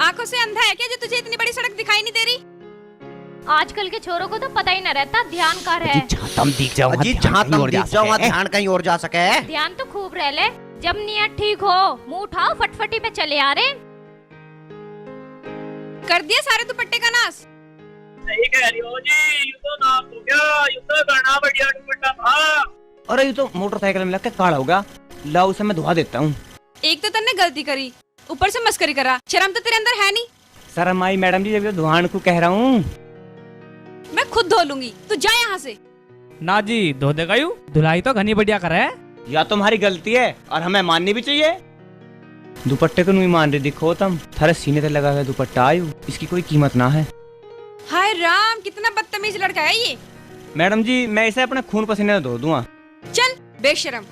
आंखों से अंधा है क्या जो तुझे इतनी बड़ी सड़क दिखाई नहीं दे रही? आजकल के छोरों को तो पता ही न रहता ध्यान का है। जहाँ तुम दिख जाओ ध्यान कहीं और जा सके। ध्यान तो खूब रह ले, जब नियत ठीक हो मुंह उठाओ फटफटी पे चले आ रहे। कर दिया सारे दुपट्टे का नाश। सही कह रही हो जी, ये तो नाश हो गया, ये तो करना बढ़िया दुपट्टा था। अरे ये तो मोटरसाइकिल में लग के काला होगा, लाओ उसे मैं धुआ देता हूँ। एक तो तन्ने गलती करी, ऊपर से मस्करी करा, शर्म तो तेरे अंदर है नहीं। शर्म आई मैडम जी, जब धुआन को कह रहा हूँ। मैं खुद धो लूंगी, तू जा यहाँ से। ना जी धो देगा यू, धुलाई तो घनी बढ़िया करे है। या तुम्हारी गलती है और हमें माननी भी चाहिए। दुपट्टे को नहीं मान रही, दिखो तुम थारे सीने पे लगा हुआ दुपट्टा आयु, इसकी कोई कीमत ना है। हाय राम, कितना बदतमीज लड़का है ये। मैडम जी मैं इसे अपने खून पसीने से धो दूंगा। चल बेशरम।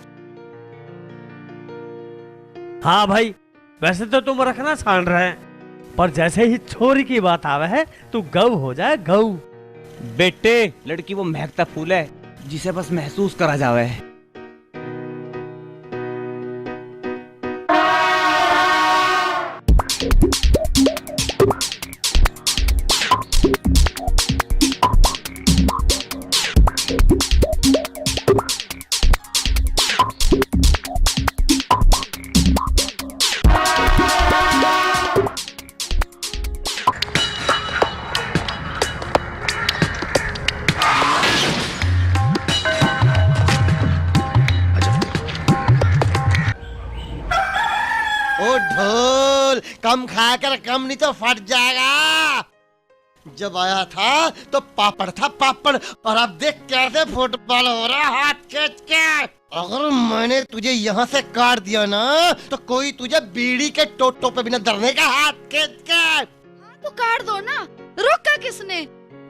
हाँ भाई, वैसे तो तुम रखना छान रहे हैं, पर जैसे ही छोरी की बात आवे है तू गऊ हो जाए गऊ। बेटे लड़की वो महकता फूल है जिसे बस महसूस करा जावे। ढोल कम खाकर कम नहीं तो फट जाएगा। जब आया था तो पापड़ था पापड़, और अब देख कैसे फुटबॉल हो रहा हाथ खींच के। अगर मैंने तुझे यहाँ से काट दिया ना तो कोई तुझे बीड़ी के टोटो पे बिना डरने का हाथ खींच के। तो काट दो ना, रोका किसने?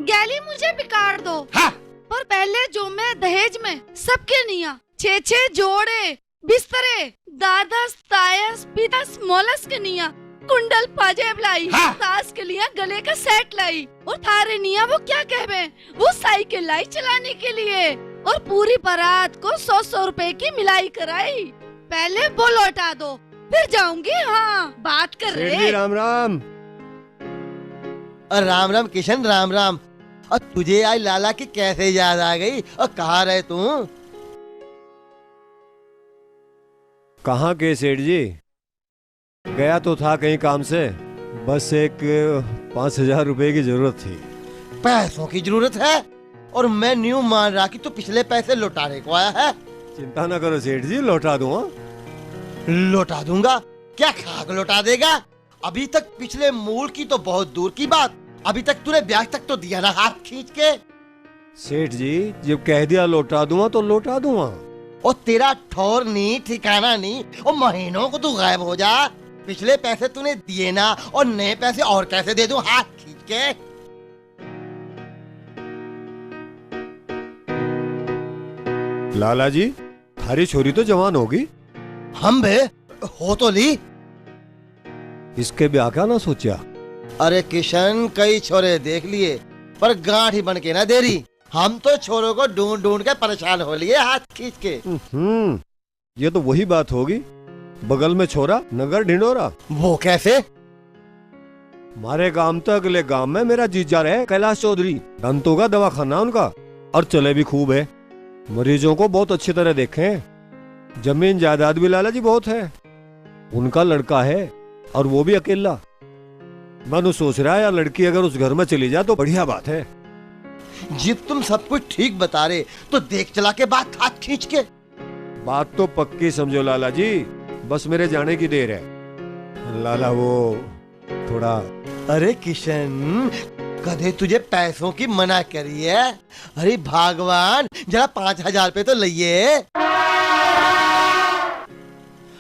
गैली मुझे भी काट दो। हाँ। पर पहले जो मैं दहेज में सबके निया 6-6 जोड़े बिस्तरे, दादस तायस पीतस मोलस के निया कुंडल पाजेब लाई। हाँ। सास के लिए गले का सेट लाई, और थारे निया वो क्या कहवे, वो साइकिल लाई चलाने के लिए, और पूरी बारात को 100-100 रुपए की मिलाई कराई। पहले वो लौटा दो, फिर जाऊंगी। हाँ बात कर रहे। राम राम। राम राम किशन, राम राम। और तुझे आज लाला की कैसे याद आ गई, और कहाँ रहे तू? कहाँ के सेठ जी? गया तो था कहीं काम से, बस एक 5,000 रुपए की जरूरत थी। पैसों की जरूरत है? और मैं न्यू मान रहा कि तू पिछले पैसे लौटाने को आया है। चिंता न करो सेठ जी, लौटा दूंगा। लौटा दूंगा? क्या खाक लौटा देगा? अभी तक पिछले मूल की तो बहुत दूर की बात, अभी तक तूने ब्याज तक तो दिया ना हाथ खींच के। सेठ जी जब कह दिया लौटा दूंगा तो लौटा दूंगा। और तेरा ठौर नहीं ठिकाना नहीं, और महीनों को तू गायब हो जा। पिछले पैसे तूने दिए ना, और नए पैसे और कैसे दे दूं हाथ खींच के? लाला जी थारी छोरी तो जवान होगी। हम बे हो तो ली। इसके ब्याह का ना सोचा? अरे किशन कई छोरे देख लिए, पर गांठ ही बन के ना दे रही। हम तो छोरों को ढूंढ ढूंढ के परेशान हो लिए हाथ खींच के। ये तो वही बात होगी, बगल में छोरा नगर ढिंडोरा। वो कैसे? हमारे गांव तो अगले गांव में मेरा जीजा रहे कैलाश चौधरी, दंतों का दवाखाना उनका, और चले भी खूब है। मरीजों को बहुत अच्छी तरह देखे, जमीन जायदाद भी लाला जी बहुत है। उनका लड़का है और वो भी अकेला। मैं सोच रहा है यार लड़की अगर उस घर में चली जाए तो बढ़िया बात है। जब तुम सब कुछ ठीक बता रहे तो देख चला के बात हाथ खींच के। बात तो पक्की समझो लाला जी, बस मेरे जाने की देर है। लाला वो थोड़ा। अरे किशन कदे तुझे पैसों की मना करी है? अरे भगवान जरा 5,000 रुपए तो लइए।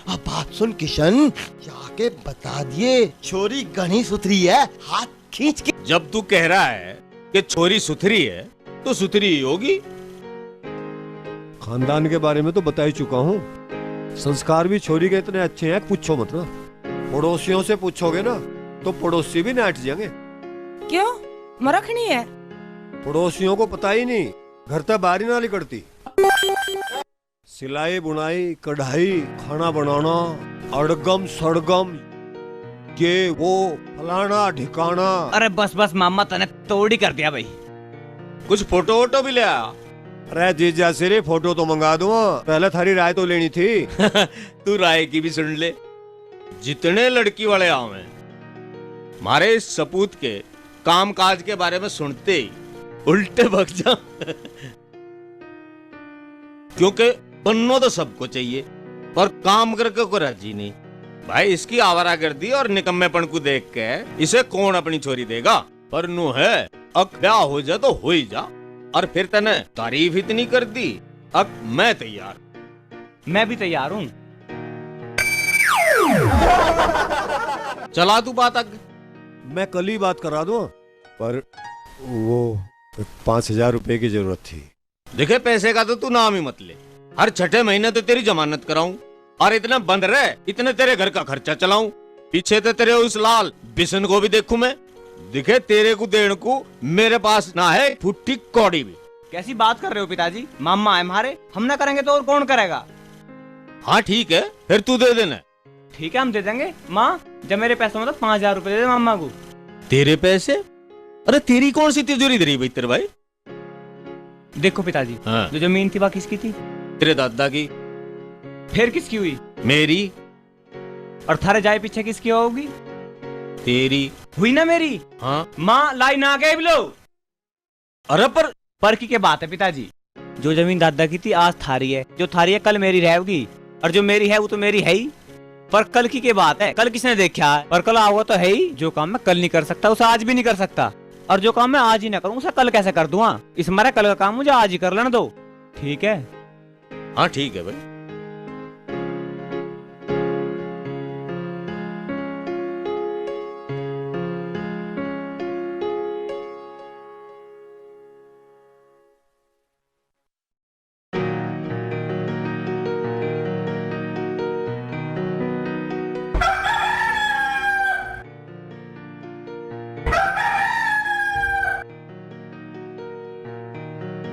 अब बात सुन किशन, जाके बता दिए छोरी गणी सुथरी है, हाथ खींच के। जब तू कह रहा है कि छोरी सुथरी है तो सुथरी ही होगी। खानदान के बारे में तो बता ही चुका हूँ, संस्कार भी छोरी के इतने अच्छे हैं पूछो मत ना। पड़ोसियों से पूछोगे ना तो पड़ोसी भी नाट जाएंगे। क्यों मरखनी है? पड़ोसियों को पता ही नहीं, घर तक बारी ना निकलती। सिलाई बुनाई कढ़ाई खाना बनाना अड़गम सड़गम ये वो फलाना ढिकाना। अरे बस बस मामा तने तोड़ ही कर दिया भाई। कुछ फोटो वोटो भी ले आ। अरे जीजा सिर्फ फोटो तो मंगा दूंगा, पहले थारी राय तो लेनी थी। तू राय की भी सुन ले। जितने लड़की वाले आवे मारे इस सपूत के काम काज के बारे में सुनते ही उल्टे भग जा। क्योंकि बनना तो सबको चाहिए पर काम करके को राजी नहीं। भाई इसकी आवारागर्दी और निकम्मेपन को देख के इसे कौन अपनी छोरी देगा। पर नू है अब क्या हो जा तो हो ही जा। और फिर तने तारीफ इतनी कर दी, अब मैं तैयार। मैं भी तैयार हूँ। चला तू बात आगे। मैं कल ही बात करा दूं, पर वो 5,000 रुपए की जरूरत थी। देखे पैसे का तो तू नाम ही मत ले। हर छठे महीने तो तेरी जमानत कराऊं और इतना बंद रहे, इतने तेरे घर का खर्चा चलाऊं। पीछे तो तेरे उस लाल बिशन को भी देखूं मैं। दिखे तेरे को देने को मेरे पास ना है फुट्टी कौड़ी भी। कैसी बात कर रहे हो पिताजी? मामा है हमारे, हम ना करेंगे तो और कौन करेगा? हाँ ठीक है, फिर तू दे देना। ठीक है हम दे देंगे। माँ जब मेरे पैसे में तो 5,000 रुपए दे दे मामा को। तेरे पैसे? अरे तेरी कौन सी तिजोरी धरी भाई तेरे भाई? देखो पिताजी, हाँ। जो जमीन थी वह किसकी थी? तेरे दादा की। फिर किसकी हुई? मेरी। और थारे जाए पीछे किसकी होगी? तेरी। हुई ना मेरी। हाँ। माँ लाई ना गए लो। अरे पर की बात है पिताजी। जो जमीन दादा की थी आज थारी है, जो थारी है कल मेरी रहेगी, और जो मेरी है वो तो मेरी है ही। पर कल की बात है, कल किसने देखा है? पर कल आओगे तो है ही। जो काम मैं कल नहीं कर सकता उसे आज भी नहीं कर सकता, और जो काम मैं आज ही ना करूँ उसे कल कैसे कर दूंगा? इस मारे कल का काम मुझे आज ही कर लेने दो, ठीक है? हाँ ठीक है भाई।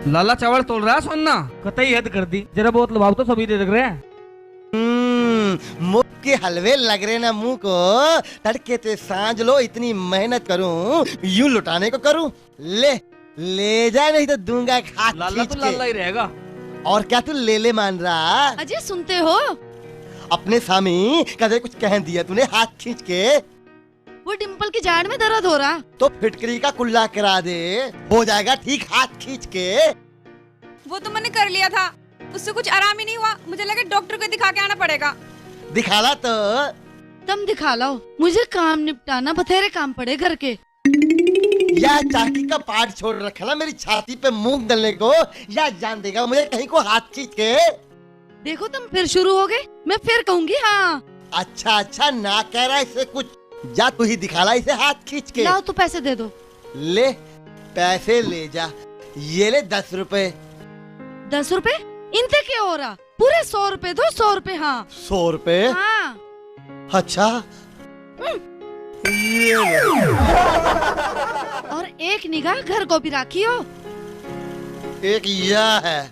लाला चावल तोड़ रहा है सोना, कतई हद कर दी। जरा बहुत लबाव तो सभी दे लग रहे हैं। मुख के हलवे लग रहे ना मुंह को। तड़के ते सांझ लो, इतनी मेहनत करूं यूं लुटाने को करूं। ले ले जा, नहीं तो दूंगा हाथ लाला खींच तो लाला के। ही रहेगा। और क्या तू ले ले मान रहा? अजय सुनते हो? अपने स्वामी कदे कुछ कह दिया तूने हाथ खींच के? वो डिम्पल की जाड़ में दर्द हो रहा। तो फिटकरी का कुल्ला करा दे, हो जाएगा ठीक हाथ खींच के। वो तो मैंने कर लिया था, उससे कुछ आराम ही नहीं हुआ। मुझे लगा डॉक्टर को दिखा के आना पड़ेगा। दिखाला तो तुम दिखा लाओ, मुझे काम निपटाना, बथेरे काम पड़े घर के। या चाकी का पार्ट छोड़ रखा ना मेरी छाती पे मूंग डलने को, या जान देगा मुझे कहीं को हाथ खींच के। देखो तुम फिर शुरू हो गए, मैं फिर कहूंगी हाँ। अच्छा ना कह रहा इसे कुछ, जा तू ही दिखाला इसे हाथ खींच के। लाओ तो पैसे दे दो। ले पैसे ले जा, ये ले 10 रुपए। 10 रुपए? इनसे क्या हो रहा? पूरे 100 रुपए दो। 100 रुपए? हाँ 100 रुपए? हाँ। अच्छा ये ले। और एक निगाह घर को भी राखी हो। एक यह है,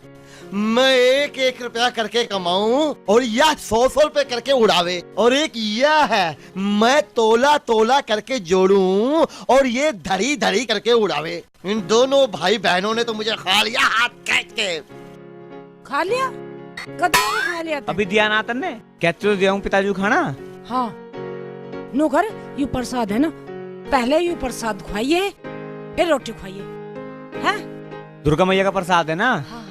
मैं 1-1 रुपया करके कमाऊं और यह 100 रुपए करके उड़ावे। और एक यह है, मैं तोला तोला करके जोड़ूं और ये धड़ी धड़ी करके उड़ावे। इन दोनों भाई बहनों ने तो मुझे खा लिया हाथ खींच के। खा लिया? कदों में खा लिया था? अभी दिया ना तन्ने, कहते तो दिया पिताजी को खाना। हाँ नो घर यू प्रसाद है ना, पहले यू प्रसाद खुआइए फिर रोटी खुआइए। हैं? दुर्गा मैया का प्रसाद है ना। हाँ।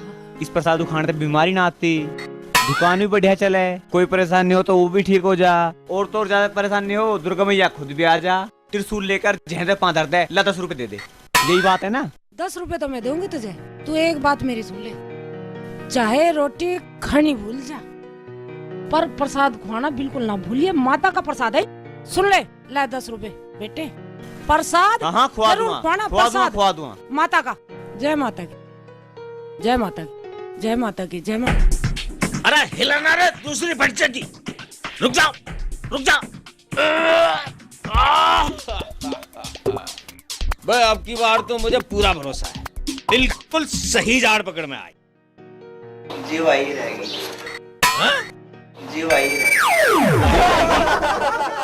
इस प्रसाद को खाने से बीमारी ना आती, दुकान भी बढ़िया चले, कोई परेशानी हो तो वो भी ठीक हो जा, और तो और ज्यादा परेशानी हो दुर्गा मैया खुद भी आ जा, त्रिशूल लेकर जहदे पांदर दे, ला 10 रुपए दे दे। यही बात है ना? 10 रुपए तो मैं दूंगी तुझे। तू एक बात मेरी सुन ले, चाहे रोटी खानी भूल जा पर प्रसाद खुआना बिल्कुल ना भूलिए। माता का प्रसाद है, सुन ले। ला 10 रुपए बेटे, प्रसाद हाँ खुआ जरूर दूंगा, खुआना। खुआ दूंगा, प्रसाद खुआ दूंगा। माता का। जय माता की, जय माता की, जय माता की, जय माता। अरे हिलाना रे दूसरी बच्चे की। रुक जाओ रुक जाओ। भाई अब की बार तो मुझे पूरा भरोसा है, बिल्कुल सही झाड़ पकड़ में आई। जी वही रहेगी। हाँ? जी भाई।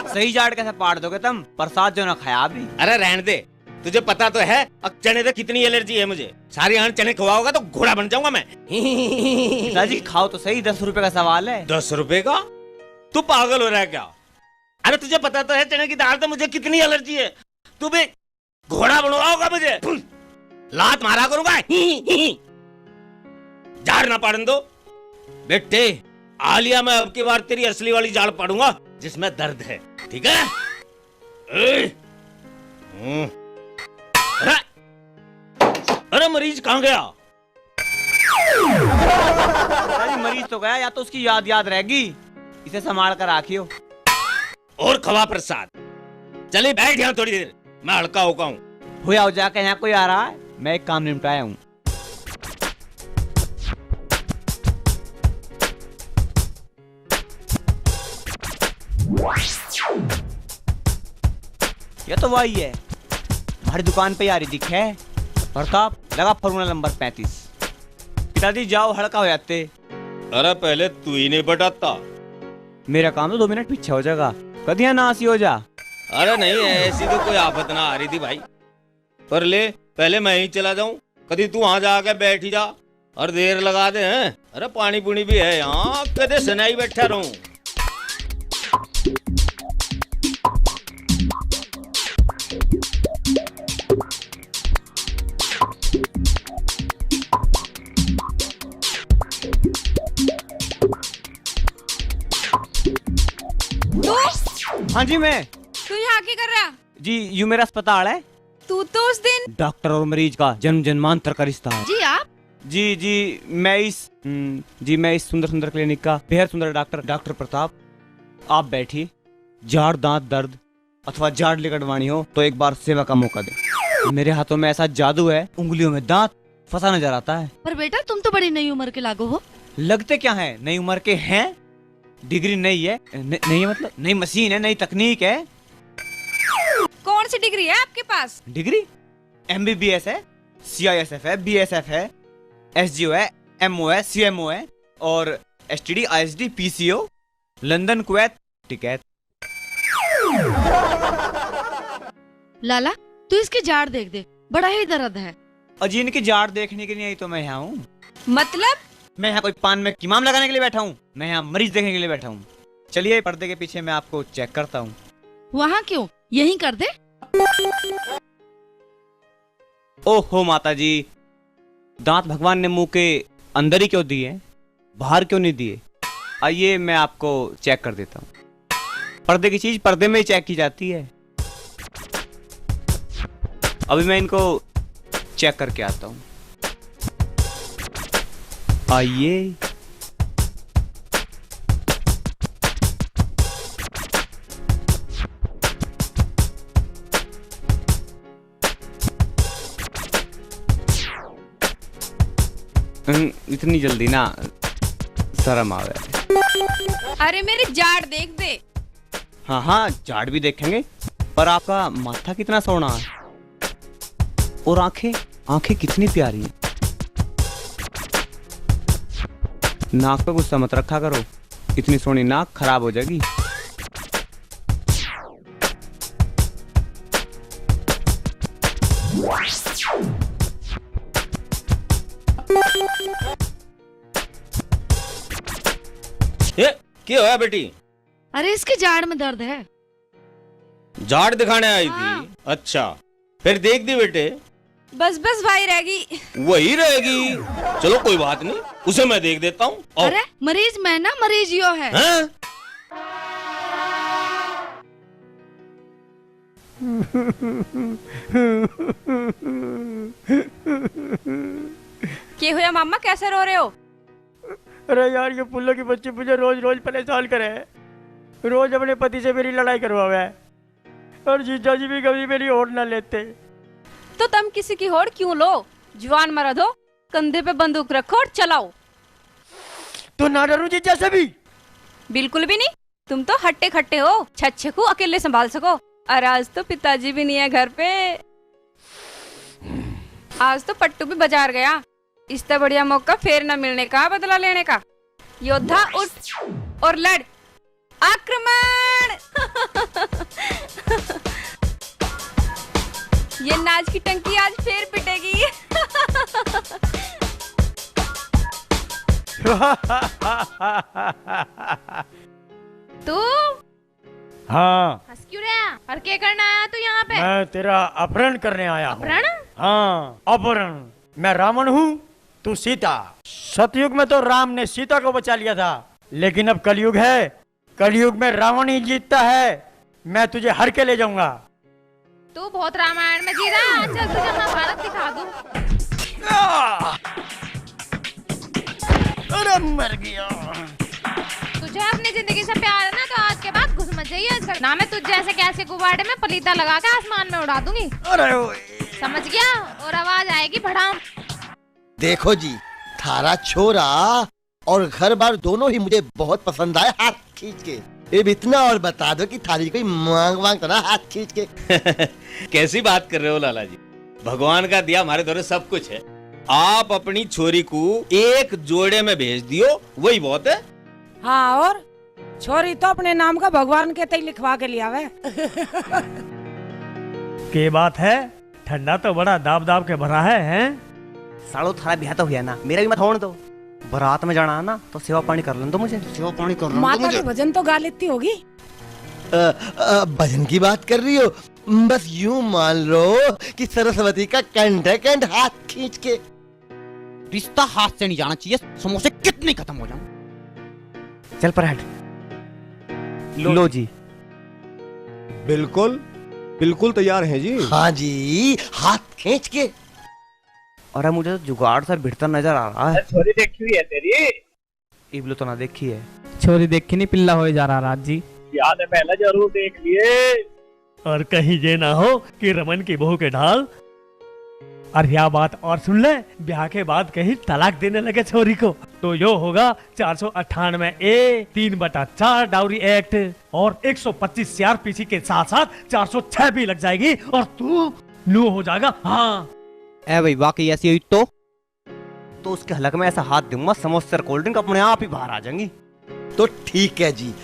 सही जाट कैसे पाड़ दोगे तुम? प्रसाद जो ना खाया अभी। अरे रहने दे, तुझे पता तो है अब चने से कितनी एलर्जी है मुझे। सारी आंट चने खवाओगा तो घोड़ा बन जाऊंगा मैं। पिताजी खाओ तो सही, 10 रुपए का सवाल है। 10 रुपए का? तू पागल हो रहा है क्या? अरे तुझे पता तो है चने की दाल से मुझे कितनी एलर्जी है। तू भी घोड़ा बनवाओगा मुझे? लात मारा करूंगा। झाड़ ना पाड़न दो बेटे। आलिया मैं अब की बार तेरी असली वाली झाड़ पाड़ूंगा जिसमें दर्द है, ठीक है? अरे मरीज कहाँ गया? मरीज तो गया, या तो उसकी याद रहेगी। इसे संभाल कर राखियो। और खवा प्रसाद। चलिए बैठ यहाँ थोड़ी देर, मैं हल्का होका हूँ। हो जाके यहाँ कोई आ रहा है, मैं एक काम निपटाया हूँ। ये तो वही है, हमारी दुकान पे यारी दिखे। प्रताप लगा फॉर्मूला नंबर 35। पिताजी जाओ, हड़का हो जाते। अरे पहले तू ही नहीं बटाता। मेरा काम तो 2 मिनट पीछे हो जाएगा, कदिया नासी हो जा। अरे नहीं, ऐसी तो कोई आफत ना आ रही थी भाई। पर ले पहले मैं ही चला जाऊं, कभी तू वहां जाके बैठ ही जा और देर लगा दे हैं। अरे पानी पुनी भी है यहाँ, कदे सनाई बैठा रहूं। हाँ जी मैं। तू यहाँ क्या कर रहा? जी यूं मेरा अस्पताल है। तू तो उस दिन डॉक्टर और मरीज का जन्म जन्मांतर का रिश्ता है। जी आप? जी मैं इस सुंदर सुंदर क्लिनिक का बेहद सुंदर डॉक्टर प्रताप। आप बैठिए। जाड़ दांत दर्द अथवा जाड़ लिकड़वानी हो तो एक बार सेवा का मौका दे। मेरे हाथों में ऐसा जादू है, उंगलियों में दांत फंसा नजर आता है। पर बेटा तुम तो बड़ी नई उम्र के लागो हो। लगते क्या है, नई उम्र के हैं। डिग्री नहीं है, नहीं मतलब नई मशीन है, नई तकनीक है। कौन सी डिग्री है आपके पास? डिग्री MBBS है, CISF है, BSF है, SGO है, MO है, CMO है और STD ISD PCO London Kuwait ticket. लाला तू इसकी जाड़ देख दे, बड़ा ही दर्द है। अजी इनकी जाड़ देखने के लिए आई तो मैं यहाँ हूँ। मतलब? मैं यहाँ कोई पान में कीमाम लगाने के लिए बैठा हूँ, मैं यहाँ मरीज देखने के लिए बैठा हूँ। चलिए पर्दे के पीछे मैं आपको चेक करता हूँ। वहाँ क्यों, यहीं कर दे। ओहो माता जी, दांत भगवान ने मुंह के अंदर ही क्यों दिए, बाहर क्यों नहीं दिए? आइए मैं आपको चेक कर देता हूँ। पर्दे की चीज पर्दे में ही चेक की जाती है। अभी मैं इनको चेक करके आता हूँ। आइए। इतनी जल्दी ना शर्म आवे। अरे मेरी जाड़ देख दे। हाँ जाड़ भी देखेंगे, पर आपका माथा कितना सोना है और आंखें कितनी प्यारी हैं। नाक पे गुस्सा मत रखा करो, इतनी सोनी नाक खराब हो जाएगी। क्या होया बेटी? अरे इसकी जाड़ में दर्द है। जाड़ दिखाने आई थी? अच्छा फिर देख दी बेटे। बस भाई रहेगी। वही रहेगी, चलो कोई बात नहीं, उसे मैं देख देता हूँ। अरे मरीज मैं ना, मरीज यो है। क्या हुआ मामा, कैसे रो रहे हो? अरे यार ये पुल्लो की बच्ची मुझे रोज रोज परेशान करे, रोज अपने पति से मेरी लड़ाई करवावे है और जीजा जी भी कभी मेरी होड़ ना लेते। तो तुम किसी की होड़ क्यों लो? जवान मर्द हो, कंधे पे बंदूक रखो और चलाओ। तो ना डरू जीजा से भी? बिल्कुल भी नहीं, तुम तो हट्टे खट्टे हो, छच्छे को अकेले संभाल सको। और आज तो पिताजी भी नहीं है घर पे। आज तो पट्टू भी बाजार गया, इससे बढ़िया मौका फिर न मिलने का, बदला लेने का। योद्धा उठ और लड़। आक्रमण! ये नाच की टंकी आज फिर पिटेगी। तू हाँ, हंस क्यों रहा? और क्या करना आया तू यहाँ पे? मैं तेरा अपहरण करने आया हूँ। अपहरण? हाँ, अपहरण। मैं रावण हूँ, तू सीता। सतयुग में तो राम ने सीता को बचा लिया था, लेकिन अब कलयुग है। कलयुग में रावण ही जीतता है। मैं तुझे हर के ले जाऊंगा। तू बहुत रामायण में जी रहा, चल तुझे महाभारत दिखा दूं। अरे मर गया। तुझे अपनी जिंदगी से प्यार है ना, तो आज के बाद घुस मत जाइए इस घर। ना मैं तुझे ऐसे गैस के गुब्बारे में पलीता लगा के आसमान में उड़ा दूंगी। अरे समझ गया? और आवाज आएगी भड़ाम। देखो जी, थारा छोरा और घर बार दोनों ही मुझे बहुत पसंद आए हाथ खींच के। अब इतना और बता दो कि थारी कोई मांग वांग तो ना हाथ खींच के। कैसी बात कर रहे हो लाला जी? भगवान का दिया हमारे द्वारा सब कुछ है। आप अपनी छोरी को एक जोड़े में भेज दियो, वही बहुत है। हाँ, और छोरी तो अपने नाम का भगवान के तय लिखवा के लिया वे। के बात है, ठंडा तो बड़ा दाब दाब के भरा है, हैं? सालो थारा ब्याह तो हुआ ना, मेरा भी मत होने दो। बारात में जाना है ना, तो सेवा पानी कर लें तो मुझे। सेवा पानी कर माता के भजन तो गा लेती होगी। भजन की बात कर रही हो? बस यूं मान लो कि सरस्वती का कंठ है, कंठ हाथ खींच के। रिश्ता हाथ से नहीं जाना चाहिए, समोसे कितने खत्म हो जाए। चल पर हेड लो जी। बिल्कुल बिल्कुल तैयार हैं जी। हाँ जी, हाथ खींच के। और मुझे तो जुगाड़ सा भिड़ता नजर आ रहा है। छोरी देखी हुई है तेरी? इबलो तो ना देखी है। छोरी देखी नहीं, पिल्ला हो जा रहा राज जी। याद है, पहले जरूर देख लिए। और कहीं ये ना हो कि रमन की बहू के ढाल। और यह बात और सुन ले, ब्याह के बाद कहीं तलाक देने लगे छोरी को, तो यो होगा 498A 3/4 डाउरी एक्ट और 125 CRPC के साथ साथ 406 भी लग जाएगी और तू नू हो जाएगा। हाँ ए भाई, वाकई ऐसी हुई तो उसके हलक में ऐसा हाथ दूंगा, समोसे और कोल्ड ड्रिंक अपने आप ही बाहर आ जाएंगी। तो ठीक है जी,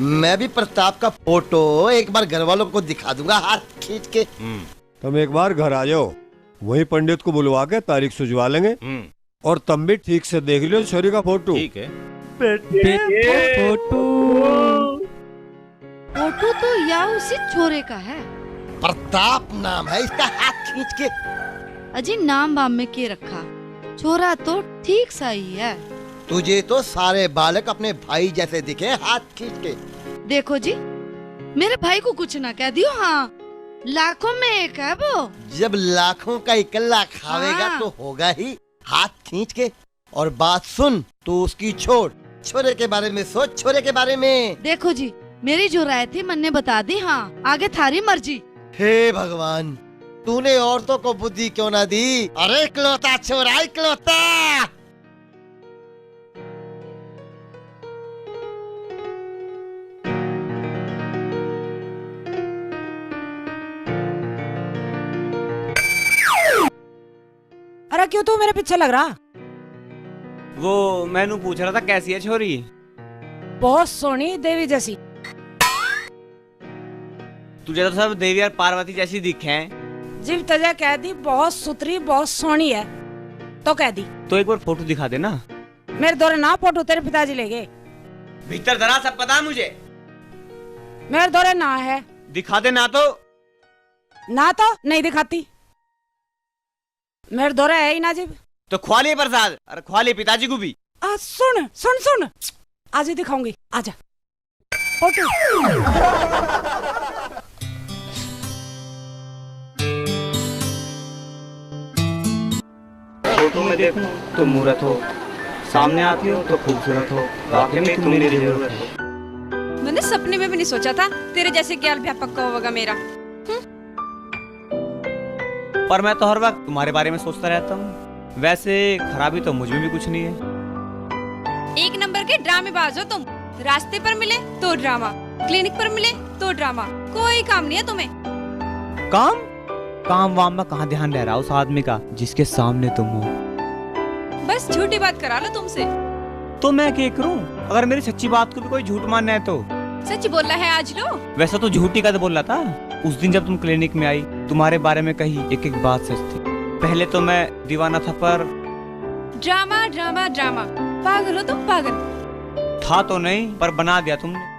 मैं भी प्रताप का फोटो एक बार घर वालों को दिखा दूंगा हाथ खींच के। तुम एक बार घर आ जाओ, वही पंडित को बुलवा के तारीख सुझवा लेंगे। और तुम भी ठीक से देख लियो छोरी का फोटो। ठीक है। फोटो तो या उसी छोरे का है। प्रताप नाम है इसका, हाथ खींच के। अजी नाम बाम में के रखा, छोरा तो ठीक सा ही है। तुझे तो सारे बालक अपने भाई जैसे दिखे हाथ खींच के। देखो जी, मेरे भाई को कुछ ना कह दियो। हाँ, लाखों में एक है वो। जब लाखों का इकल्ला खावेगा हाँ। तो होगा ही हाथ खींच के। और बात सुन, तू उसकी छोड़, छोरे के बारे में सोच, छोरे के बारे में। देखो जी, मेरी जो राय थी मन ने बता दी। हाँ, आगे थारी मर्जी। हे भगवान, तूने औरतों को बुद्धि क्यों ना दी? अरे इकलौता छोरा, इकलौता। अरे क्यों तू मेरे पीछे लग रहा? वो मैनू पूछ रहा था कैसी है छोरी। बहुत सोनी देवी जैसी। तुझे तो सब देवी और पार्वती जैसी दिखे हैं। जीव तजा कह दी बहुत सुथरी बहुत सोनी है तो कह दी। तो एक बार फोटो दिखा देना। मेरे दौरे ना फोटो तेरे पिताजी ले गए। भीतर जरा सब पता है मुझे। मेरे दौरे ना है। दिखा दे ना तो नहीं दिखाती। मेरे दौरे है ही ना जीव। तो ख्वाली प्रसाद और ख्वाली पिताजी को भी। सुन सुन सुन, आज ही दिखाऊंगी, आजा फोटो। फोटो में देखूं तो मूरत हो, सामने आती हो तो खूबसूरत हो, वाकई में तुम मेरी जरूरत हो। मैंने सपने में भी नहीं सोचा था तेरे जैसे ज्ञान व्यापक का होगा मेरा। पर मैं तो हर वक्त तुम्हारे बारे में सोचता रहता हूँ। वैसे खराबी तो मुझ में भी कुछ नहीं है। एक नंबर के ड्रामेबाज हो तुम। रास्ते पर मिले तो ड्रामा, क्लिनिक पर मिले तो ड्रामा, कोई काम नहीं है तुम्हें। काम वाम में कहाँ ध्यान रह रहा उस आदमी का जिसके सामने तुम हो। बस झूठी बात करा लो तुमसे। तो मैं क्या करूं? अगर मेरी सच्ची बात को भी कोई झूठ मानना है तो सच बोल रहा है आज लो। वैसा तो झूठी का तो बोल रहा था। उस दिन जब तुम क्लिनिक में आई, तुम्हारे बारे में कही एक एक बात सच थी। पहले तो मैं दीवाना था, पर ड्रामा ड्रामा ड्रामा, पागल हो तुम, पागल। था तो नहीं, पर बना दिया तुमने।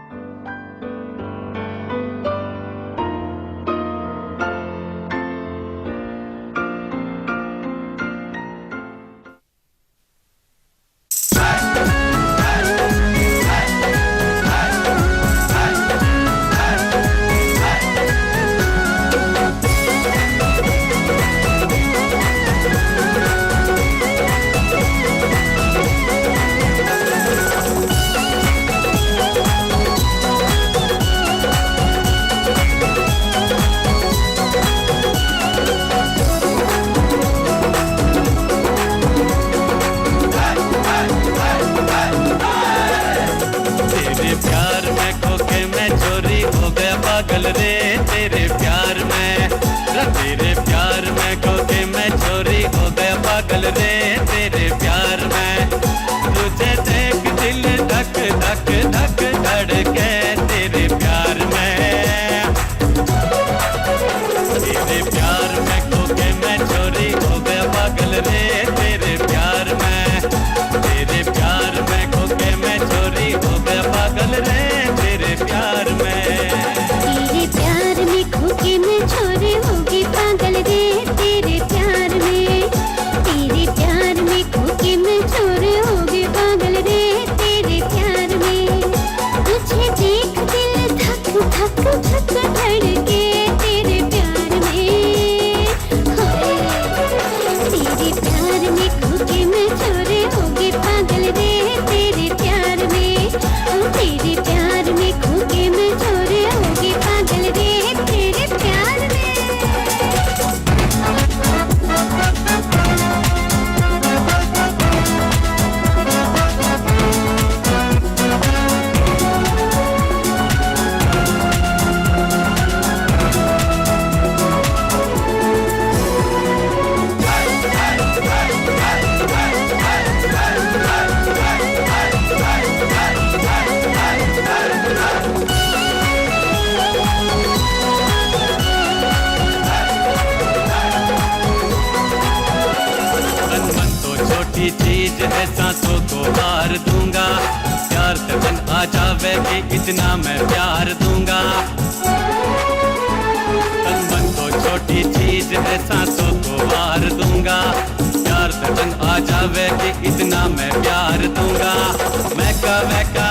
चीज है सांसों को हार दूंगा, प्यार तन आ जावे कि इतना मैं प्यार दूंगा। तन मन तो छोटी चीज है सांसों को हार दूंगा, प्यार तन आ जावे कि इतना मैं प्यार दूंगा। मैका वैका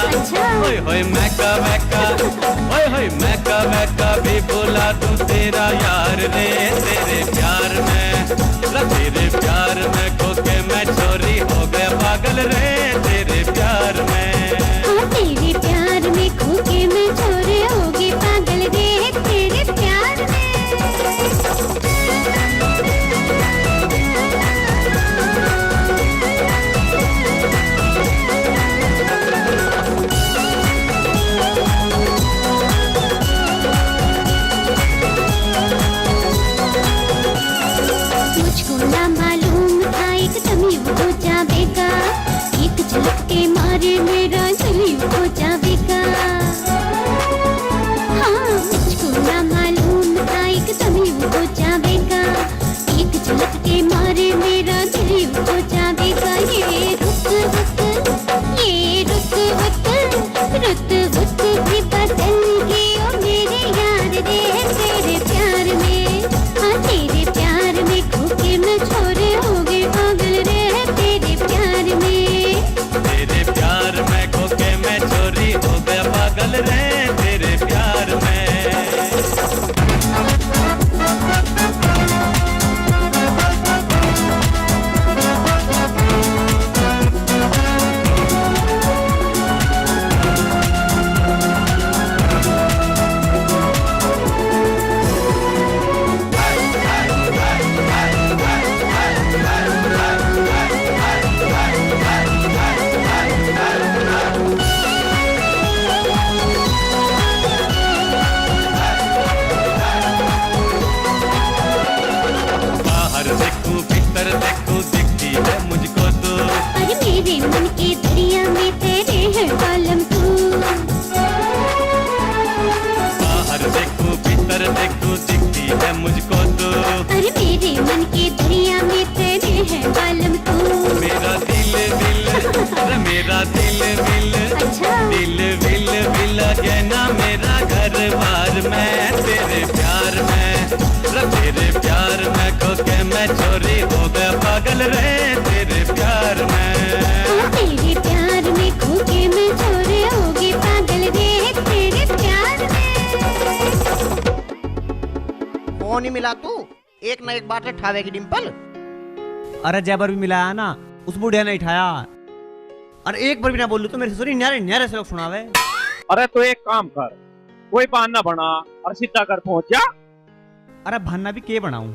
होय होय मैका वैका होय होय मैका वैका भी बोला तू तेरा यार रे। तेरे प्यार में तेरे प्यार में खो के मैं छोरी हो गया पागल रे। तेरे प्यार में तेरे प्यार में खो के मैं छोरी हो गई पागल रे। तेरे प्यार में मुझको ना मालूम था एकदम ही हो जाएगा, एक झलक के मारे मेरा दिल हो जाएगा। हाँ मुझको ना मालूम था एकदम ही हो जाएगा, एक झलक के मारे मेरा दिल हो जाएगा। ये रुक रुक ये रुक रुक भी बदल गई ओ मेरे यार रे। तेरे प्यार में हाँ तेरे प्यार में खो के मैं छोरे हो गई पागल रे। तेरे प्यार में खो के मैं छोरी दिल विल दिल विल विल गया मेरा घर बार मैं तेरे प्यार में तेरे प्यार में खो के मैं चोरी हो गया पागल रे तेरे प्यार में तेरे प्यार में खो के मैं चोरी होगी पागल रे तेरे प्यार में। फोन ही मिला तू एक ना एक बार ठावेगी डिंपल। अरे जयबर भी मिलाया ना, उस बुढ़िया ने उठाया। अरे एक बार भी ना बोलूं तो मेरे ससुरी न्यारे न्यारे से लोग सुनावे। अरे तो एक काम कर, कोई बहाना बना और सीधा कर पहुंच जा। अरे बहाना भी के बनाऊं?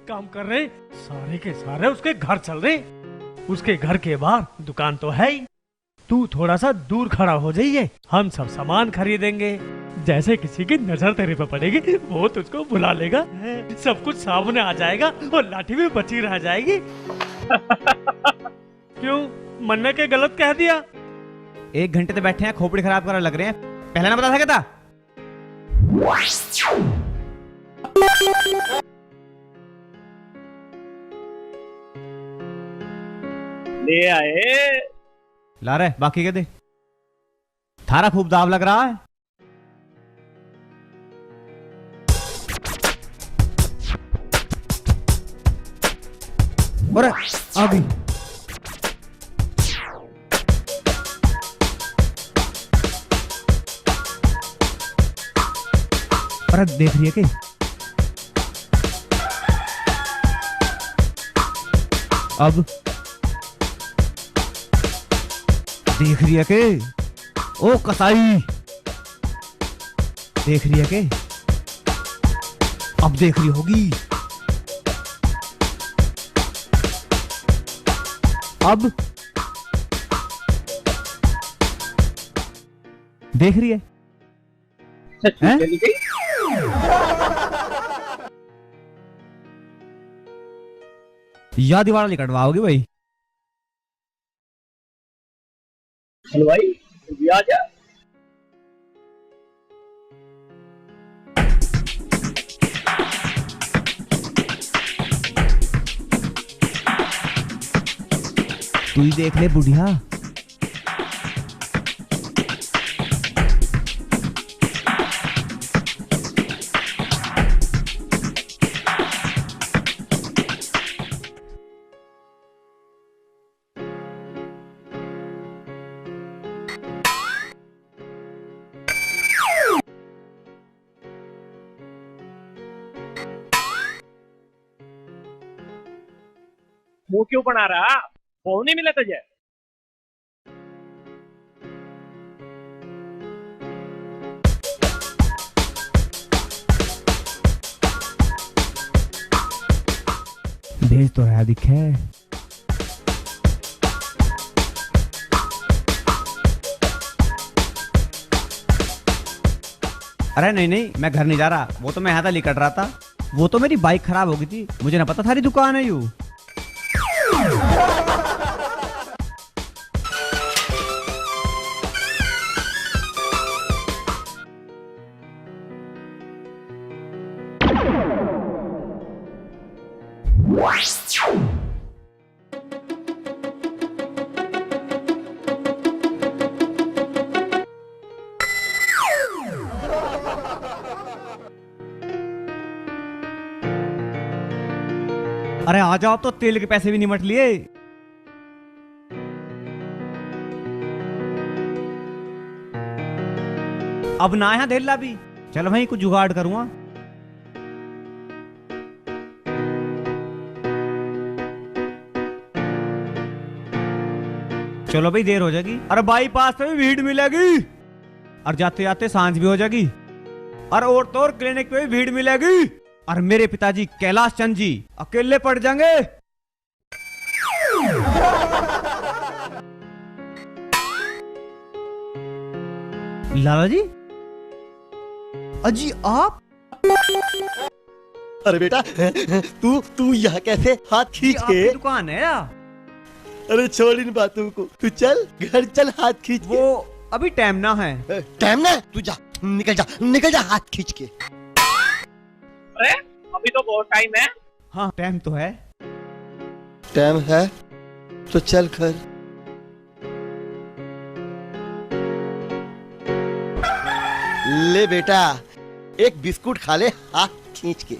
काम कर रहे सारे के सारे उसके घर चल रहे। उसके घर के बाहर दुकान तो है ही, तू थोड़ा सा दूर खड़ा हो जाइए, हम सब सामान खरीदेंगे। जैसे किसी की नजर तेरे पे पड़ेगी वो तुझको बुला लेगा, सब कुछ सामने आ जाएगा और लाठी भी बची रह जाएगी। क्यों मन्ने के गलत कह दिया? 1 घंटे तो बैठे हैं, खोपड़ी खराब करने लग रहे हैं, पहले ना बता सकता। ले आए ला रहे बाकी के दे, थारा खूब दाव लग रहा है। अरे आ गई। अरे देख रही है कि अब देख रही है के? ओ कसाई देख रही है के? अब देख रही होगी। अब देख रही है? हैं? या दीवार वाली कटवाओगी भाई? हलवाई भी आ जा। तू ही देख ले बुढ़िया। मुंह क्यों बना रहा? फोन नहीं मिला तुझे? भेज तो रहा दिखे। अरे नहीं नहीं, मैं घर नहीं जा रहा, वो तो मैं यहाँ था लिकट रहा था। वो तो मेरी बाइक खराब हो गई थी, मुझे ना पता थारी दुकान है यू। अरे आ जाओ, तो तेल के पैसे भी निमट लिए। अब ना है धेला भी, चलो भाई कुछ जुगाड़ करूंगा। चलो भाई देर हो जाएगी। अरे बाईपास पे भी भीड़ मिलेगी, और जाते जाते सांझ भी हो जाएगी। और तो और क्लिनिक पे भी भीड़ मिलेगी। और मेरे पिताजी कैलाश चंद जी अकेले पड़ जाएंगे। लाला जी, अजी आप? अरे बेटा, तू यहाँ कैसे हाथ खींच के? दुकान है या? अरे छोड़ इन बातों को, तू चल घर चल हाथ खींच के। वो अभी टाइम ना है। टाइम ना? तू जा, निकल जा हाथ खींच के। अरे अभी तो बहुत टाइम है। हाँ टाइम तो है। टाइम है तो चल घर। ले बेटा, एक बिस्कुट खा ले हाथ खींच के।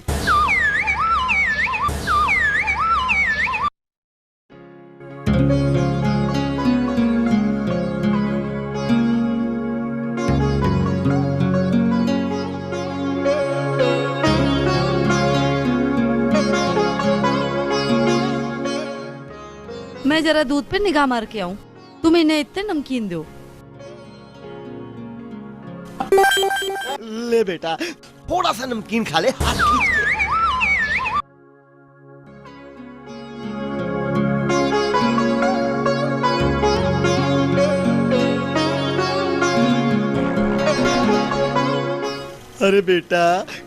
मैं जरा दूध पे निगाह मार के आऊं, तुम इन्हें इतने नमकीन दो। ले बेटा, थोड़ा सा नमकीन खा ले हाथ खींच के। अरे बेटा,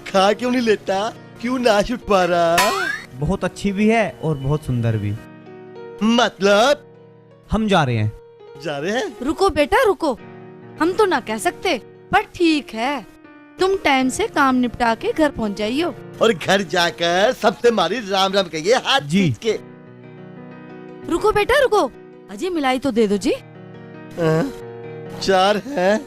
खा क्यों नहीं लेता? क्यों नाश उठवा रहा? बहुत अच्छी भी है और बहुत सुंदर भी। मतलब? हम जा रहे हैं। जा रहे हैं? रुको बेटा रुको, हम तो ना कह सकते, पर ठीक है, तुम टाइम से काम निपटा के घर पहुंच जाइयो। और घर जाकर सबसे मारी राम राम कहिए हाथ खींच के। रुको बेटा रुको, अजय मिलाई तो दे दो जी। 4 है,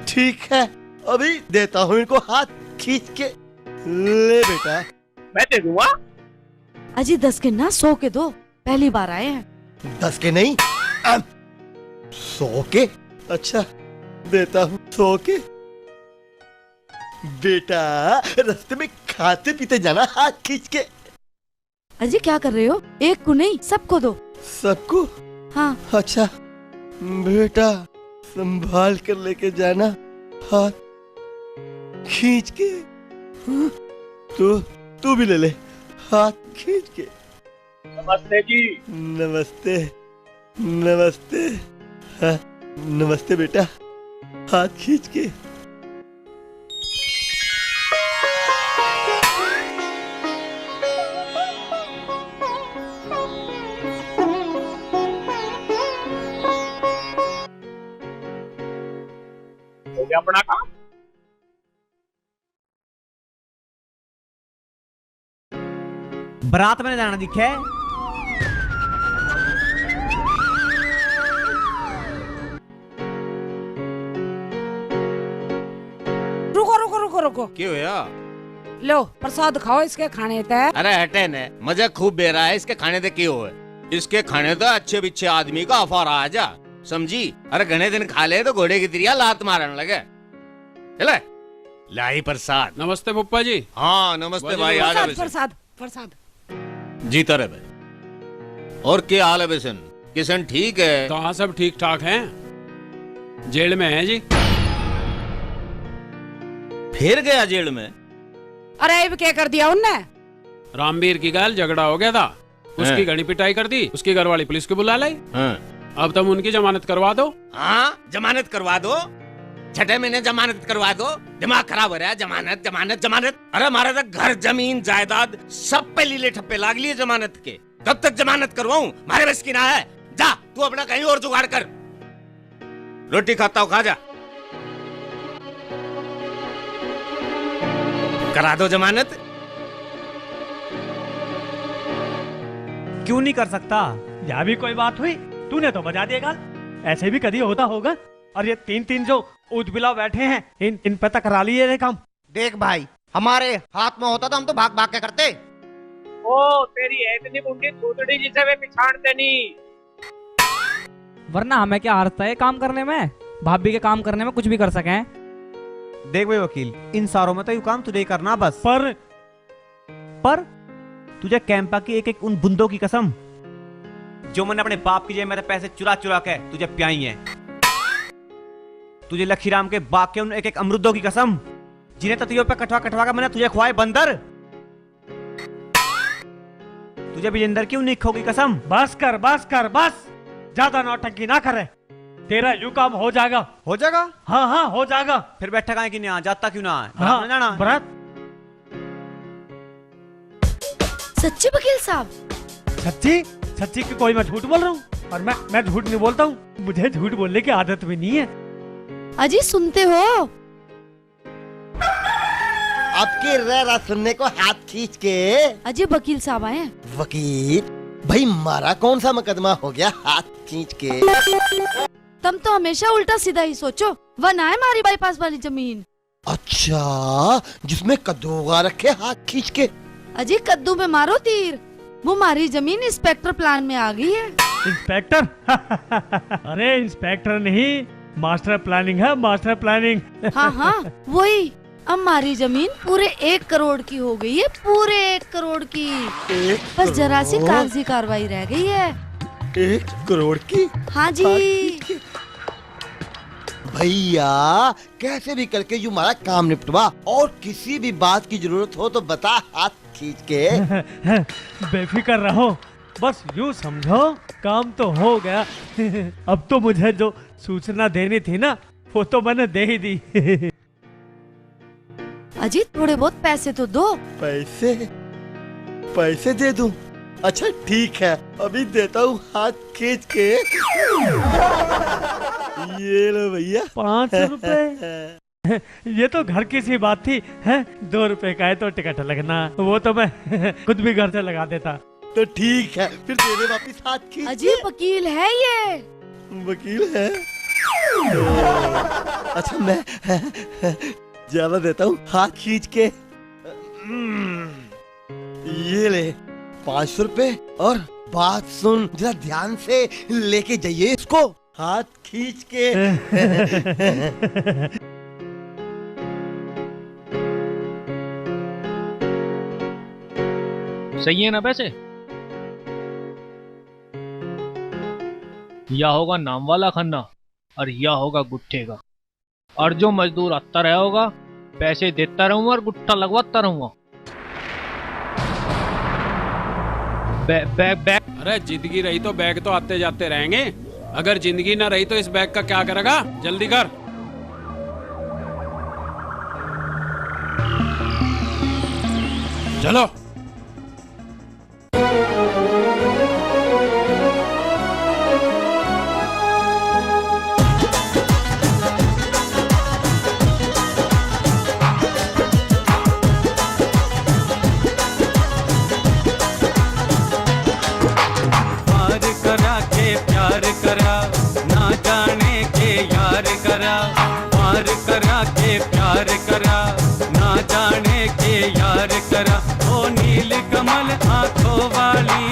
ठीक है, अभी देता हूँ इनको हाथ खींच के। ले बेटा। मैं दे दूंगा। अजय 10 के ना 100 के दो, पहली बार आए हैं। 10 के नहीं, 100 के। अच्छा देता हूँ 100 के। बेटा रास्ते में खाते पीते जाना हाथ खींच के। अजय क्या कर रहे हो? एक को नहीं सबको दो। सबको? हाँ। अच्छा बेटा, संभाल कर लेके जाना हाथ खींच के। तू भी ले ले हाथ खींच के। नमस्ते जी। नमस्ते नमस्ते। हाँ, नमस्ते बेटा, हाथ खींच के। हो गया अपना काम। बारात में जाना दिखे। रुको रुको रुको रुको। क्यों या? लो प्रसाद खाओ, इसके खाने तय। अरे हटे ने, मजा खूब दे रहा है, इसके खाने दे क्यों है? इसके खाने तो अच्छे बिच्छे आदमी का अफार आ जा, समझी? अरे घने दिन खा ले तो घोड़े की तिरिया लात मारने लगे। चले लाई प्रसाद। नमस्ते पप्पा जी। हाँ नमस्ते भाई। आ जा प्रसाद प्रसाद। जीता रहे भाई। और क्या हाल है बेसन? किशन ठीक है? कहाँ सब ठीक ठाक हैं? जेल में है जी। फिर गया जेल में? अरे अब क्या कर दिया उनने? रामवीर की गाल झगड़ा हो गया था, उसकी घनी पिटाई कर दी, उसकी घरवाली पुलिस को बुला लाई। अब तुम उनकी जमानत करवा दो। हाँ जमानत करवा दो, 6 महीने जमानत करवा दो। दिमाग खराब हो रहा है। जमानत जमानत जमानत। अरे हमारा तो घर जमीन जायदाद सब पे लीले ठप्पे लाग लिए जमानत के। कब तक जमानत करवाऊं? मारे बस की ना है। जा तू अपना कहीं और जुगाड़ कर। रोटी खाता हो खा जा। करा दो जमानत। क्यों नहीं कर सकता? यह भी कोई बात हुई? तूने तो बजा दिया। ऐसे भी कभी होता होगा। और ये 3 जो उजबिला बैठे हैं, इन पे तक करा लिए काम। देख भाई, हमारे हाथ में होता तो हम तो भाग भाग के करते। ओ तेरी है इतनी मुंडी थूथड़ी जिसे वे पिछाड़ते नहीं। वरना हमें क्या हारता है काम करने में? भाभी के काम करने में कुछ भी कर सके। देख भाई वकील, इन सारों में तो यू काम तुझे करना बस। पर तुझे कैंपा की एक उन बूंदों की कसम जो मैंने अपने बाप की जेब में पैसे चुरा चुरा के तुझे प्याई है। तुझे लखीराम के बाग के उन एक अमरुदों की कसम जिन्हें ततियों पे कटवा कटवा कर मैंने तुझे खुआए बंदर। तुझे विजेंदर की उन निखों की कसम। बस कर बस, ज्यादा नौटंकी ना करे। तेरा यूं काम हो जाएगा। हो जाएगा? हाँ हाँ हो जाएगा। फिर बैठा कहाँ कि नहीं, जाता क्यों ना है? हाँ, जाना बरात। सच्ची वकील साहब? सच्ची सच्ची की कोई मैं झूठ बोल रहा हूँ? और मैं झूठ नहीं बोलता हूँ, मुझे झूठ बोलने की आदत भी नहीं है। अजी सुनते हो? आपके रह सुनने को हाथ खींच के। अजी वकील साहब आए। वकील भाई मारा कौन सा मुकदमा हो गया हाथ खींच के? तुम तो हमेशा उल्टा सीधा ही सोचो। वह ना है हमारी बाईपास वाली जमीन। अच्छा, जिसमें कद्दू उगा रखे हाथ खींच के। अजी कद्दू में मारो तीर, वो हमारी जमीन इंस्पेक्टर प्लान में आ गई है। इंस्पेक्टर? अरे इंस्पेक्टर नहीं, मास्टर प्लानिंग है, मास्टर प्लानिंग। हाँ हाँ वही। अब हमारी जमीन पूरे 1 करोड़ की हो गई है, पूरे 1 करोड़ की। बस जरा सी कागजी कार्रवाई रह गई है। 1 करोड़ की? हाँ जी। भैया कैसे भी करके यूँ हमारा काम निपटवा, और किसी भी बात की जरूरत हो तो बता हाथ खींच के। बेफिक्र रहो, बस यूँ समझो काम तो हो गया। अब तो मुझे जो सूचना देनी थी ना, वो तो मैंने दे ही दी। अजी थोड़े बहुत पैसे तो दो। पैसे? पैसे दे दूं? अच्छा ठीक है, अभी देता हूँ हाथ खींच के। ये लो भैया 500 रुपए। ये तो घर की सी बात थी, है 2 रुपए का है तो टिकट लगना, वो तो मैं खुद भी घर से लगा देता। तो ठीक है, फिर दे दे वापिस हाथ खींच। अजी वकील है ये। वकील है? अच्छा मैं ज्यादा देता हूँ हाथ खींच के। ये ले 500 रुपए, और बात सुन जरा ध्यान से, लेके जाइए इसको हाथ खींच के। सही है ना पैसे? या होगा नाम वाला खन्ना और या होगा गुट्ठे का, और जो मजदूर आता रहा होगा पैसे देता रहूंगा और गुट्ठा लगवाता रहूंगा। बैग। अरे जिंदगी रही तो बैग तो आते जाते रहेंगे, अगर जिंदगी ना रही तो इस बैग का क्या करेगा? जल्दी कर। चलो। करा ना जाने के यार करा, पार करा के प्यार करा, ना जाने के यार करा। ओ नील कमल आंखों वाली,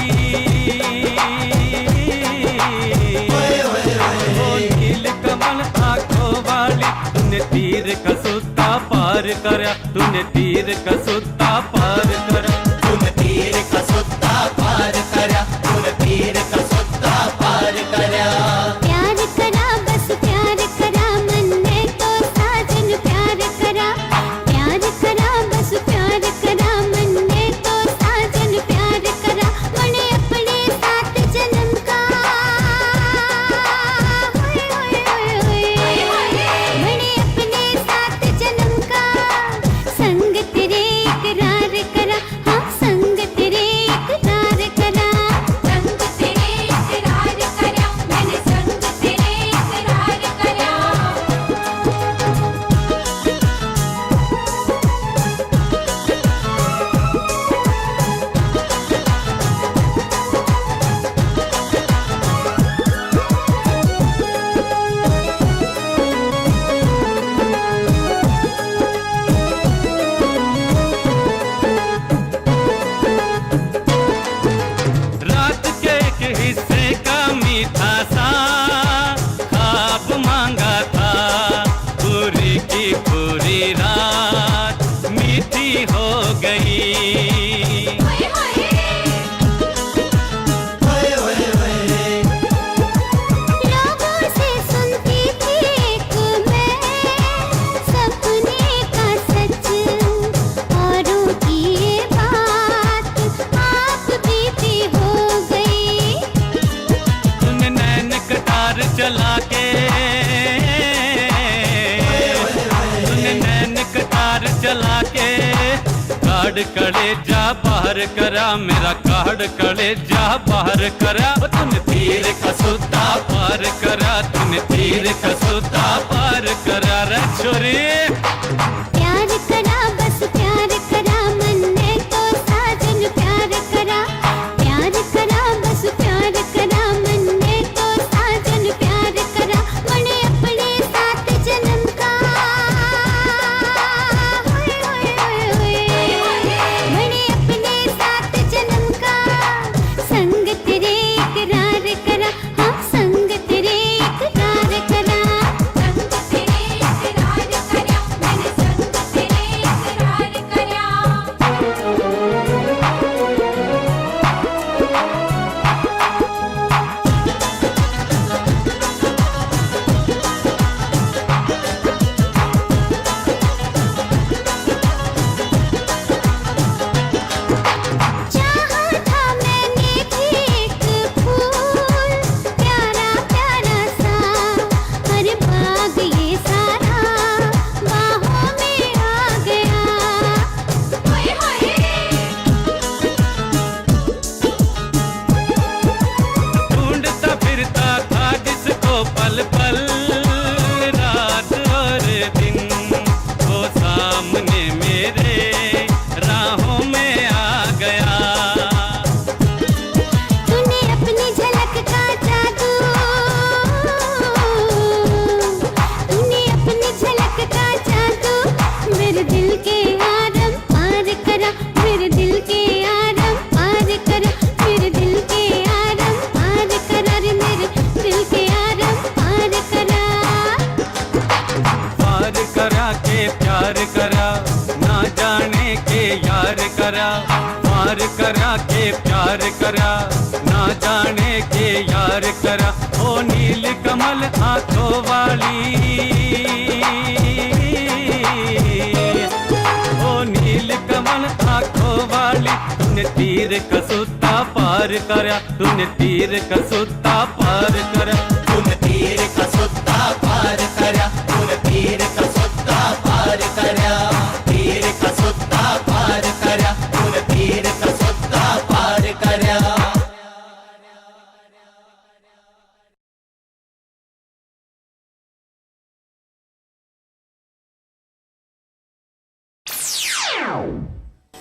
ओ नील कमल आंखों वाली, तूने तीर का सुत्ता पार करा, तूने तीर का सुत्ता पार करा, तूने तीर का सुत्ता पार करा, तूने तीर का सुत्ता पार करा। प्यार करा बस प्यार करा, मन ने तो साजन प्यार करा, प्यार करा बस प्यार करा, मन ने तो साजन प्यार करा। मने अपने साथ जन्म का, मने अपने साथ जन्म का, संग तेरे इकरार करा। हाँ कार्ड कलेजा बाहर करा, मेरा कार्ड कलेजा बाहर करा। तूने तीर कसूता पार करा, तूने तीर कसूता पार करा रे छोरी। प्यार करा बस प्यार करा, मन ने तो साजन प्यार करा। प्यार करा बस प्यार करा, मन ने तो साजन प्यार करा। मने अपने 7 जन्म का, मने अपने 7 जन्म का संग तेरे इकरार करा। हाँ संग तेरे इकरार करा, संग तेरे इकरार करा, मैंने संग तेरे इकरार करा। चाहा था मैंने भी एक फूल, प्यारा प्यारा सा, हर बाग ये सारा बाहों में आ गया। हाय ढूंढता फिरता था जिसको पल पल, रात और दिन वो सामने मेरे राहों में आ गया। तूने अपनी झलक का जादू, तूने अपनी झलक का जादू मेरे दिल के आरम पार करा, मेरे दिल के आरम पार करा, मेरे दिल के आरम पार करा रे, मेरे दिल के आरम पार करा। पार करा के प्यार करा, ना जाने के यार करा। पार करा के प्यार करा, ना जाने के यार करा। ओ नील कमल आंखों वाली, ओ नील कमल आंखों वाली, तूने तीर कसूता पार करा, तूने तीर कसूता पार करा, तूने तीर कसूता पार करा, तूने तीर कसूता पार करा, तीर कसूता पार करा, तूने तीर कसूता पार करा।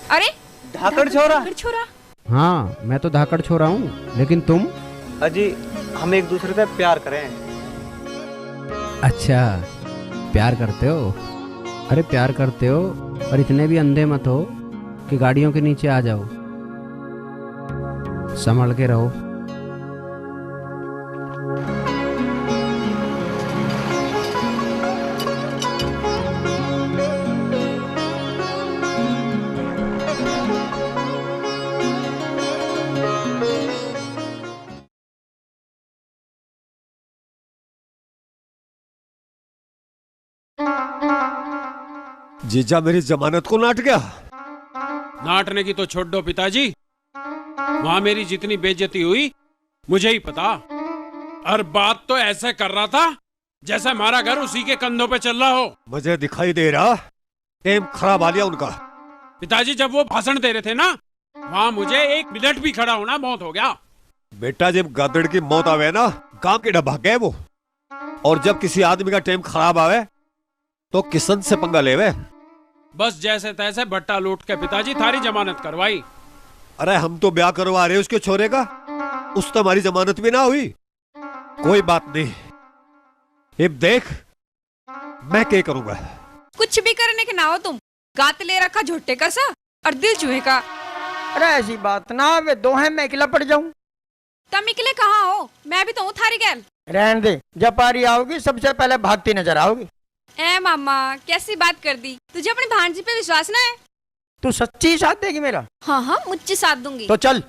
अरे धाकड़ छोरा। धाकड़ छोरा। हाँ मैं तो धाकड़ छोरा हूँ, लेकिन तुम? अजी हम एक दूसरे से प्यार करें। अच्छा प्यार करते हो? अरे प्यार करते हो और इतने भी अंधे मत हो कि गाड़ियों के नीचे आ जाओ। संभल के रहो। जीजा मेरी जमानत को नाट गया। नाटने की तो छोड़ दो पिताजी, वहां मेरी जितनी बेइज्जती हुई मुझे ही पता। और बात तो ऐसे कर रहा था जैसे हमारा घर उसी के कंधों पे चल रहा हो। मुझे दिखाई दे रहा टेम खराब आ लिया उनका। पिताजी जब वो भाषण दे रहे थे ना, वहां मुझे 1 मिनट भी खड़ा होना मौत हो गया। बेटा जब गादड़ की मौत आवे ना, काम के डब्बा गए वो। और जब किसी आदमी का टेम खराब आवे तो किसन से पंगा लेवे। बस जैसे तैसे भट्टा लूट के पिताजी थारी जमानत करवाई। अरे हम तो ब्याह करवा रहे उसके छोरे का, उस तो हमारी जमानत भी ना हुई। कोई बात नहीं, अब देख मैं क्या करूंगा। कुछ भी करने के ना हो तुम, गात ले रखा झोटे का सा और दिल चूहे का। अरे ऐसी बात ना, वे दो हैं मैं अकेला पड़ जाऊं। तुम निकले कहाँ हो? मैं भी तो हूँ थारी गैल। रहने दे, जब पारी आओगी सबसे पहले भागती नजर आओगी। ए मामा कैसी बात कर दी, तुझे अपनी भांजी पे विश्वास ना है? तू सच्ची साथ देगी मेरा? हाँ हाँ मुझे साथ दूंगी। तो चल।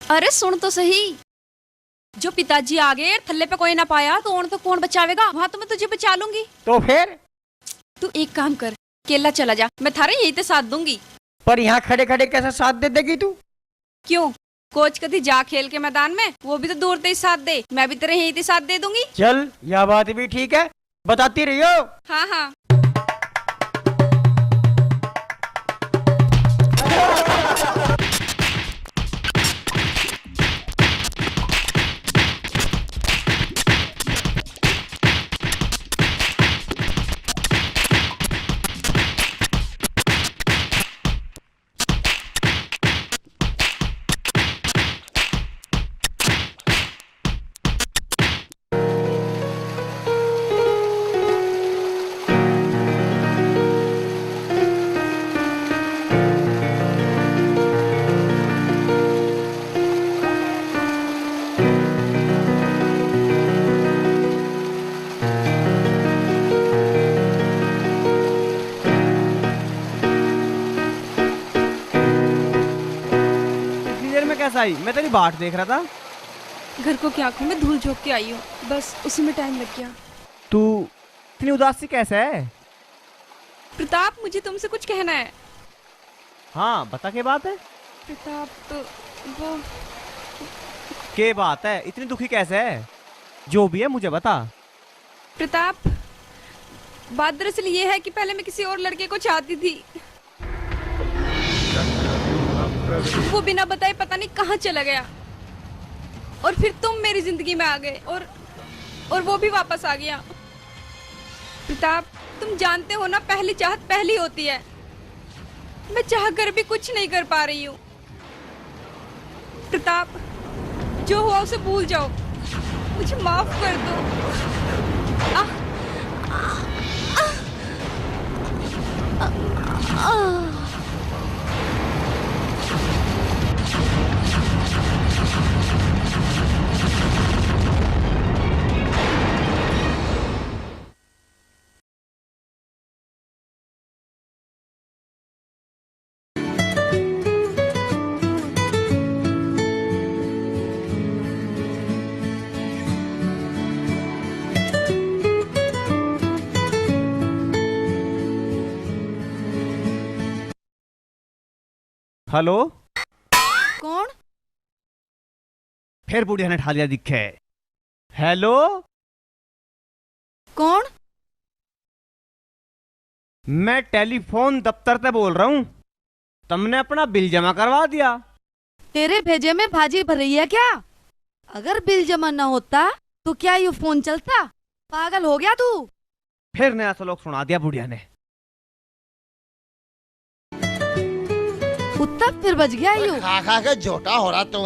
अरे सुन तो सही, जो पिताजी आ गए थल्ले पे कोई ना पाया तो कौन बचावेगा? वहाँ तो मैं तुझे बचा लूंगी। तो फिर तू एक काम कर, केला चला जा, मैं थारे यही ते साथ दूंगी। पर यहाँ खड़े खड़े कैसे साथ दे देगी तू? क्यों, कोच कभी जा खेल के मैदान में, वो भी तो दूर ते ही साथ दे, मैं भी तेरे यही ते साथ दे दूंगी। चल यह बात भी ठीक है, बताती रहियो। हाँ हाँ। वापस आई? मैं तेरी बाट देख रहा था। घर को की आंखों में धूल झोंक के आई हूँ, बस उसी में टाइम लग गया। तू इतनी उदासी कैसे है? प्रताप, मुझे तुमसे कुछ कहना है। हाँ बता, क्या बात है? प्रताप, तो वो क्या बात है? इतनी दुखी कैसे है? जो भी है मुझे बता। प्रताप, बात दरअसल ये है कि पहले मैं किसी और लड़के को चाहती थी। वो बिना बताए पता नहीं कहाँ चला गया, और फिर तुम मेरी जिंदगी में आ गए, और वो भी वापस आ गया। प्रताप, तुम जानते हो ना, पहली चाहत पहली होती है। मैं चाह कर भी कुछ नहीं कर पा रही हूँ। प्रताप, जो हुआ उसे भूल जाओ, मुझे माफ कर दो। हेलो, कौन? फिर बुढ़िया ने ठा लिया दिखे। हेलो, कौन? मैं टेलीफोन दफ्तर से बोल रहा हूँ। तुमने अपना बिल जमा करवा दिया? तेरे भेजे में भाजी भर रही है क्या? अगर बिल जमा न होता तो क्या ये फोन चलता? पागल हो गया तू? फिर नया सलोक सुना दिया बुढ़िया ने। कुत्ता फिर बच गया यू। खा खा के जोटा हो रहा तू,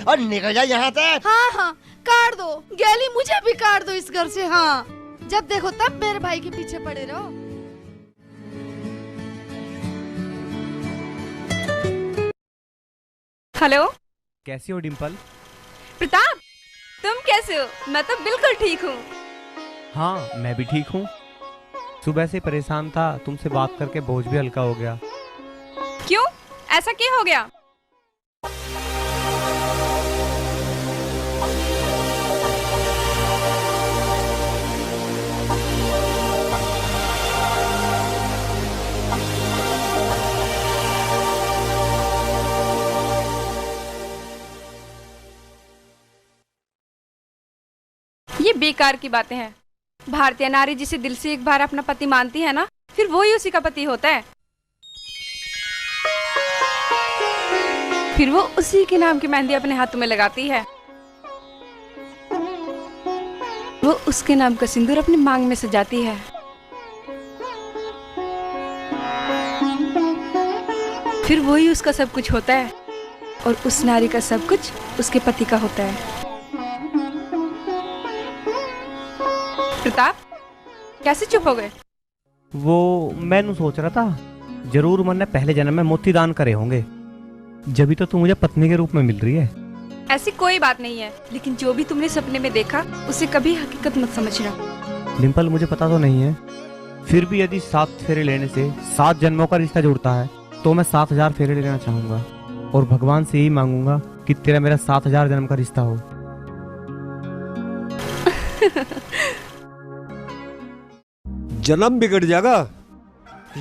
और निकल जा यहाँ से। हाँ हाँ, काट दो गैली, मुझे भी काट दो इस घर से। हाँ, जब देखो तब मेरे भाई के पीछे पड़े रहो। हेलो, कैसी हो डिम्पल? प्रताप, तुम कैसे हो? मैं तो बिल्कुल ठीक हूँ। हाँ मैं भी ठीक हूँ। सुबह से परेशान था, तुमसे बात करके बोझ भी हल्का हो गया। क्यों, ऐसा क्या हो गया? ये बेकार की बातें हैं। भारतीय नारी जिसे दिल से एक बार अपना पति मानती है ना, फिर वो ही उसी का पति होता है। फिर वो उसी के नाम की मेहंदी अपने हाथों में लगाती है। वो उसके नाम का सिंदूर अपनी मांग में सजाती है। फिर वही उसका सब कुछ होता है, और उस नारी का सब कुछ उसके पति का होता है। प्रताप, कैसे चुप हो गए? वो मैंने सोच रहा था, जरूर मन ने पहले जन्म में मोती दान करे होंगे, जभी तो तू मुझे पत्नी के रूप में मिल रही है। ऐसी कोई बात नहीं है, लेकिन जो भी तुमने सपने में देखा उसे कभी हकीकत मत समझना। डिम्पल, मुझे पता तो नहीं है, फिर भी यदि 7 फेरे लेने से 7 जन्मों का रिश्ता जुड़ता है तो मैं 7000 फेरे लेना चाहूंगा, और भगवान से यही मांगूंगा कि तेरा मेरा 7000 जन्म का रिश्ता हो। जन्म बिगड़ जाएगा।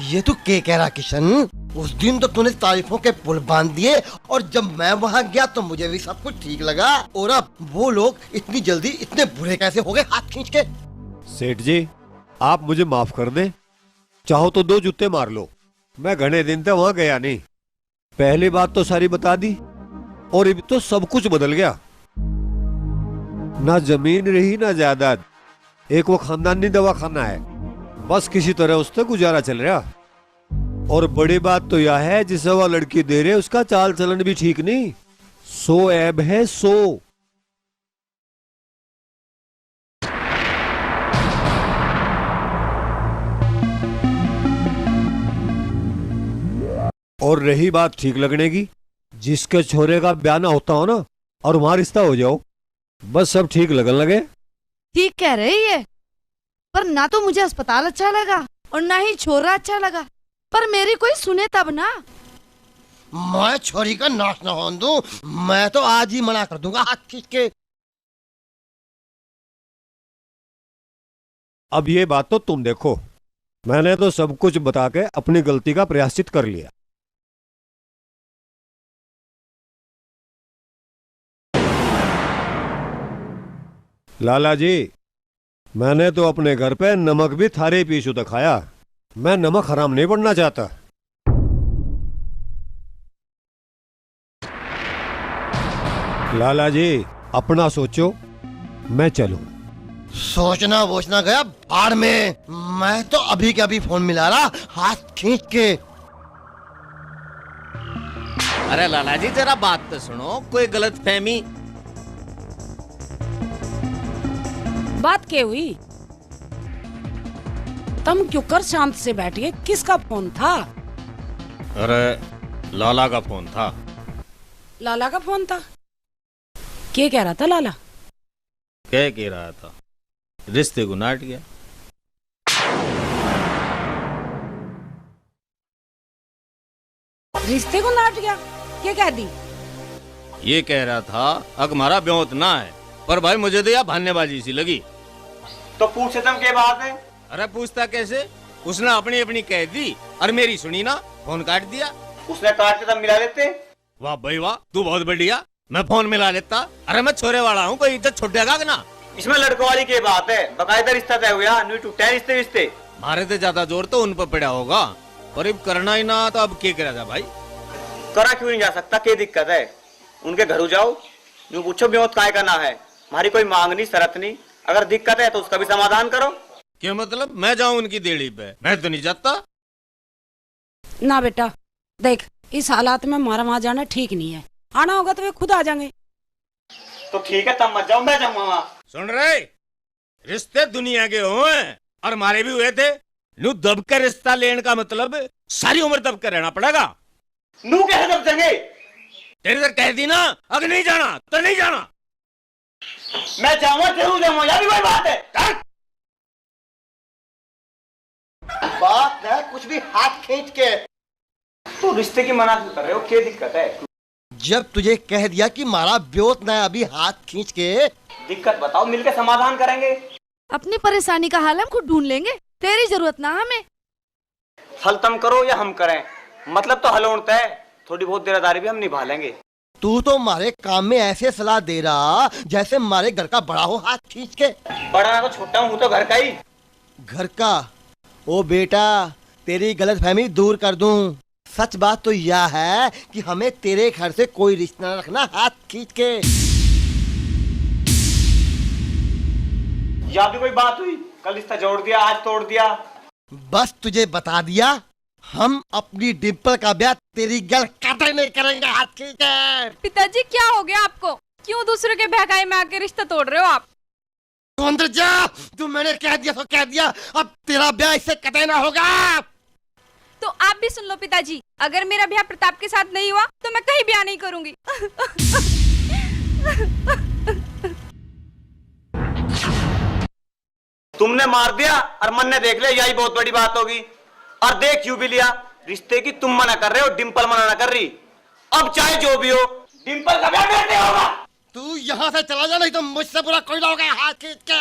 ये तू क्या कह रहा किशन? उस दिन तो तूने तारीफों के पुल बांध दिए, और जब मैं वहाँ गया तो मुझे भी सब कुछ ठीक लगा, और अब वो लोग इतनी जल्दी इतने बुरे कैसे हो गए हाथ खींच के? सेठ जी, आप मुझे माफ कर दें। चाहो तो 2 जूते मार लो, मैं घने दिन तक वहाँ गया नहीं। पहली बात तो सारी बता दी, और अब तो सब कुछ बदल गया। ना जमीन रही ना जायदाद, एक वो खानदानी दवाखाना है, बस किसी तरह उससे गुजारा चल रहा। और बड़ी बात तो यह है, जिसे वह लड़की दे रहे उसका चाल चलन भी ठीक नहीं। 100 ऐब है 100। और रही बात ठीक लगने की, जिसके छोरे का ब्याह ना होता हो ना, और वहां रिश्ता हो जाओ, बस सब ठीक लगन लगे। ठीक कह रही है, पर ना तो मुझे अस्पताल अच्छा लगा और ना ही छोरा अच्छा लगा, पर मेरी कोई सुने तब ना। मैं छोरी का नाश न होने दूं। मैं तो आज ही मना कर दूंगा हाथ खींच के। अब ये बात तो तुम देखो, मैंने तो सब कुछ बता के अपनी गलती का प्रायश्चित कर लिया। लाला जी, मैंने तो अपने घर पे नमक भी थारे पीछू तक खाया। मैं नमक हराम नहीं पड़ना चाहता। लाला जी, अपना सोचो, मैं चलूं। सोचना वोचना गया बाढ़ में। मैं तो अभी के अभी फोन मिला रहा हाथ खींच के। अरे लाला जी जरा बात तो सुनो, कोई गलत फहमी। बात क्या हुई? तुम क्यों कर शांत से बैठिए? किसका फोन था? अरे लाला का फोन था। लाला का फोन था? क्या कह रहा था लाला? कह रहा था रिश्ते को नाट गया। रिश्ते को नाट गया? क्या कह दी? ये कह रहा था अग हमारा ब्योत ना है, पर भाई मुझे तो यह भान्नेबाजी सी लगी। तो पूछे तुम क्या बात है? अरे पूछता कैसे, उसने अपनी अपनी कह दी और मेरी सुनी ना, फोन काट दिया। उसने काट के तब मिला लेते। वाह भाई वाह, तू बहुत बढ़िया। मैं फोन मिला लेता। अरे मैं छोरे वाला हूँ, कोई इज्जत छुटेगा कि ना? इसमें लड़कों वाली की बात है, बकायदा रिश्ता तय हुआ, नहीं टूटे रिश्ते। मारे तो ज्यादा जोर तो उन पर पड़ा होगा, पर अब करना ही ना तो अब क्या करा जा भाई? करा क्यों नहीं जा सकता? क्या दिक्कत है? उनके घर जाओ, यूं पूछो ब्योत काय करना है, हमारी कोई मांग नहीं शरत नहीं। अगर दिक्कत है तो उसका भी समाधान करो। क्या मतलब मैं जाऊं उनकी देड़ी पे? मैं तो नहीं जाता। ना बेटा देख, इस हालात में हमारा वहां जाना ठीक नहीं है। आना होगा तो वे खुद आ जाएंगे। तो ठीक है, तब मत जाओ, मैं जाऊंगा वहां। सुन रहे, रिश्ते दुनिया के हुए और हमारे भी हुए थे। नू दब कर रिश्ता लेने का मतलब सारी उम्र दब कर रहना पड़ेगा। नू कैसे दब जाएंगे? तेरे से कह दी ना, अगर नहीं जाना तो नहीं जाना। मैं जाऊंगा, जरूर जाऊंगा, यार कोई बात है। बात है कुछ भी हाथ खींच के। तो रिश्ते की मना क्यों कर रहे हो? क्या दिक्कत है? जब तुझे कह दिया कि मारा ब्योत ना अभी हाथ खींच के। दिक्कत बताओ, मिलकर समाधान करेंगे। अपनी परेशानी का हल हम खुद ढूंढ लेंगे, तेरी जरूरत ना हमें। हल तुम करो या हम करें, मतलब तो हल होता है। थोड़ी बहुत देरादारी भी हम निभा लेंगे। तू तो हमारे काम में ऐसे सलाह दे रहा जैसे हमारे घर का बड़ा हो हाथ खींच के। बड़ा ना तो छोटा हूँ तो घर का ही। घर का? ओ बेटा, तेरी गलतफहमी दूर कर दूं। सच बात तो यह है कि हमें तेरे घर से कोई रिश्ता न रखना हाथ खींच के। या भी कोई बात हुई? कल रिश्ता जोड़ दिया, आज तोड़ दिया। बस तुझे बता दिया, हम अपनी डिम्पल का ब्याह तेरी गल कतई नहीं करेंगे हाथ खींच के। पिताजी क्या हो गया आपको? क्यों दूसरे के बहकाई में आके रिश्ता तोड़ रहे हो आप? तू अंदर जा, तू मैंने कह दिया तो कह दिया, अब तेरा ब्याह इससे कतई ना होगा। तो आप भी सुन लो पिताजी, अगर मेरा ब्याह प्रताप के साथ नहीं हुआ तो मैं कहीं ब्याह नहीं करूंगी। तुमने मार दिया और मन ने देख लिया, यही बहुत बड़ी बात होगी। और देख क्यों भी लिया, रिश्ते की तुम मना कर रहे हो, डिम्पल मना ना कर रही। अब चाहे जो भी हो, डिम्पल का ब्याह नहीं होगा। तू यहाँ से चला जा, नहीं तो मुझसे बुरा कोई ना होगा हाथ खींच के।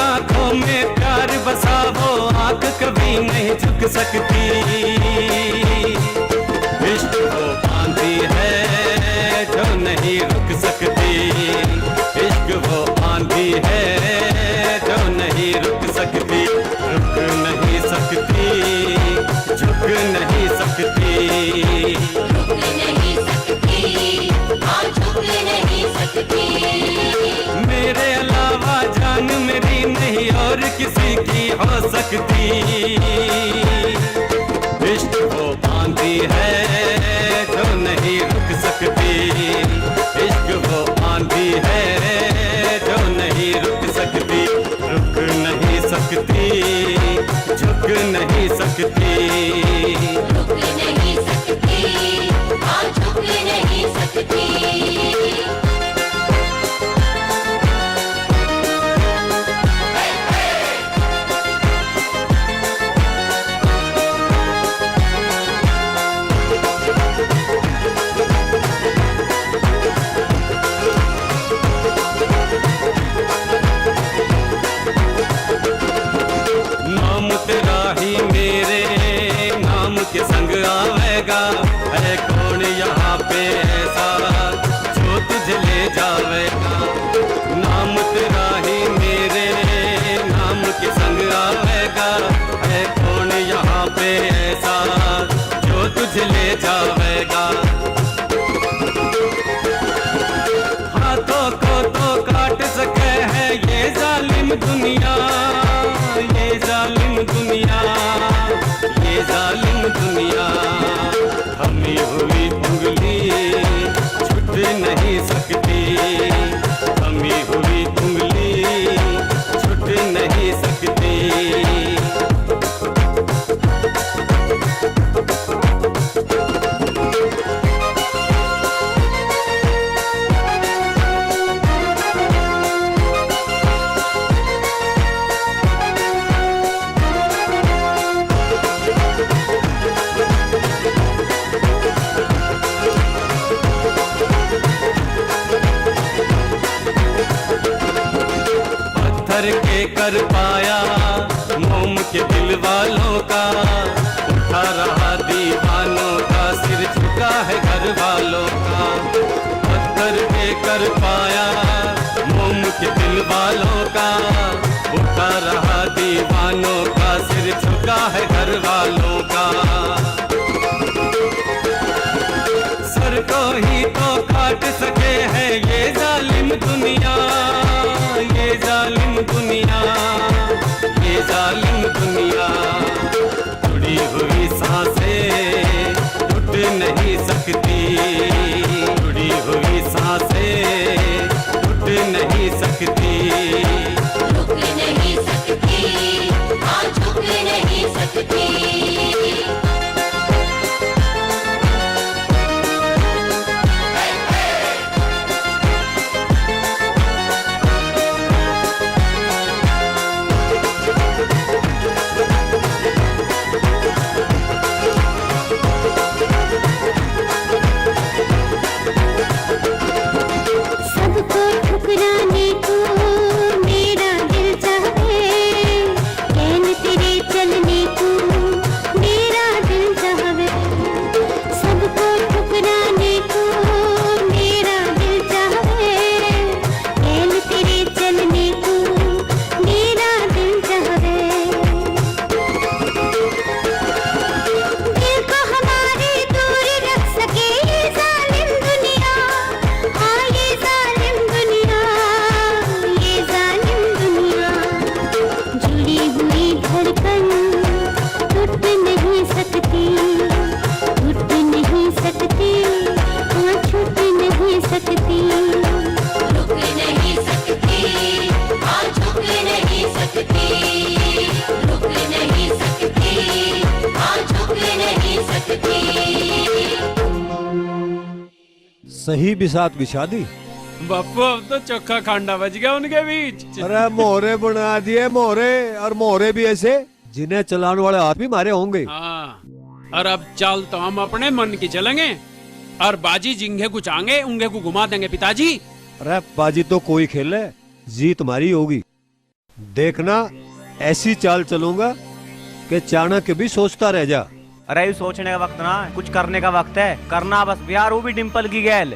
आंखों में प्यार बसा वो आंख कभी नहीं झुक सकती। इश्क वो बांधी है जो नहीं रुक सकती। इश्क वो बांधी है जो नहीं रुक सकती। रुक नहीं सकती, झुक नहीं सकती। रुक नहीं सकती, हाँ झुक नहीं सकती। मेरे अलावा जान मेरी नहीं और किसी की हो सकती। इश्क वो बांधी है जो नहीं रुक सकती। इश्क वो बांधी है जो नहीं रुक सकती। रुक नहीं सकती। सकती, रुक नहीं सकती, हाँ झुक नहीं सकती। नाम तेरा ही मेरे नाम के संग आवेगा, है कौन यहाँ पे ऐसा जो तुझे ले जावेगा। नाम तेरा ही मेरे नाम के संग आवेगा, है कौन यहाँ पे ऐसा जो तुझे ले जावेगा। हाथों को तो काट सके है ये जालिम दुनिया, ये जालिम दुनिया, ये जालिम दुनिया। थमी हुई उंगली छूट नहीं सकती, थमी हुई उंगली छूट नहीं सकती। पत्थर के कर पाया मोम के दिल वालों का, उठा रहा दीवानों का, सिर झुका है घर वालों का। पत्थर के कर पाया मोम के दिल वालों का, उठा रहा दीवानों का, सिर झुका है घर वालों का। सर को ही तो काट सके है ये जालिम दुनिया, ये जालिम दुनिया, ये जालिम दुनिया। जुड़ी हुई सांसें टूट नहीं सकती, जुड़ी हुई सांसें टूट नहीं सकती। रुक नहीं सकती, हाँ झुक नहीं सकती। सबको ठुकराने को मेरा दिल चाहे, कहन तेरे चलने को मेरा दिल चाहे। सबको ठुकराने को मेरा दिल चाहे, कहन तेरे चलने को मेरा दिल चाहे। दिल को हमारे दूर रख सके ये जालिम दुनिया, हाँ ये जालिम दुनिया, ये जालिम दुनिया। जुड़ी हुई धड़कन टूट नहीं सकती, टूट नहीं सकती, हाँ छूट नहीं सकती। रुक नहीं सकती, हाँ झुक नहीं सकती, रुक नहीं सकती, हाँ झुक नहीं सकती। सही बिसात बिछा दी। बापू अब तो चोखा खांडा बच गया उनके बीच। अरे मोहरे बना दिए मोहरे, और मोहरे भी ऐसे जिन्हें चलाने वाले आप भी मारे होंगे। हाँ, और अब चल तो हम अपने मन की चलेंगे, और बाजी जिंगे कुछ आएंगे उंगे को घुमा देंगे पिताजी। अरे बाजी तो कोई खेले, जीत तुम्हारी होगी। देखना ऐसी चाल चलूंगा कि चाणक्य भी सोचता रह जा। अरे ये सोचने का वक्त ना, कुछ करने का वक्त है। करना बस प्यार, वो भी डिम्पल की गैल।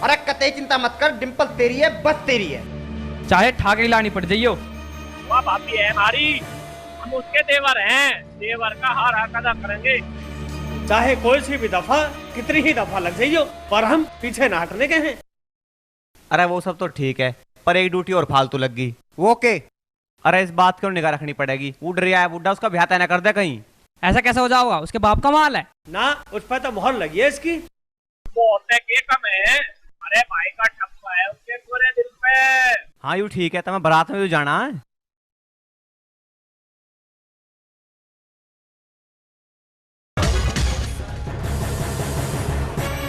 अरे कतई चिंता मत कर, डिम्पल तेरी है, बस तेरी है। चाहे ठाके लानी पड़ जाइयो। वह भाभी है हमारी, हम उसके देवर हैं, देवर का हर हक अदा करेंगे। चाहे कोई सी भी दफा कितनी ही दफा लग जाइयो, पर हम पीछे ना हटने के हैं। अरे वो सब तो ठीक है, पर एक ड्यूटी और फालतू लग गई। वो के? अरे इस बात की निगाह रखनी पड़ेगी। उड़ रहा है बुड्ढा, उसका ब्याह तय न कर दे कहीं। ऐसा कैसे हो जाओगा? उसके बाप का माल है ना, उस पर तो मोहर लगी है इसकी। बोलते के कम है, अरे भाई का ठप्पा है उसके पूरे दिल पे। हाँ यू ठीक है, तुम्हें बारात में तो जाना है।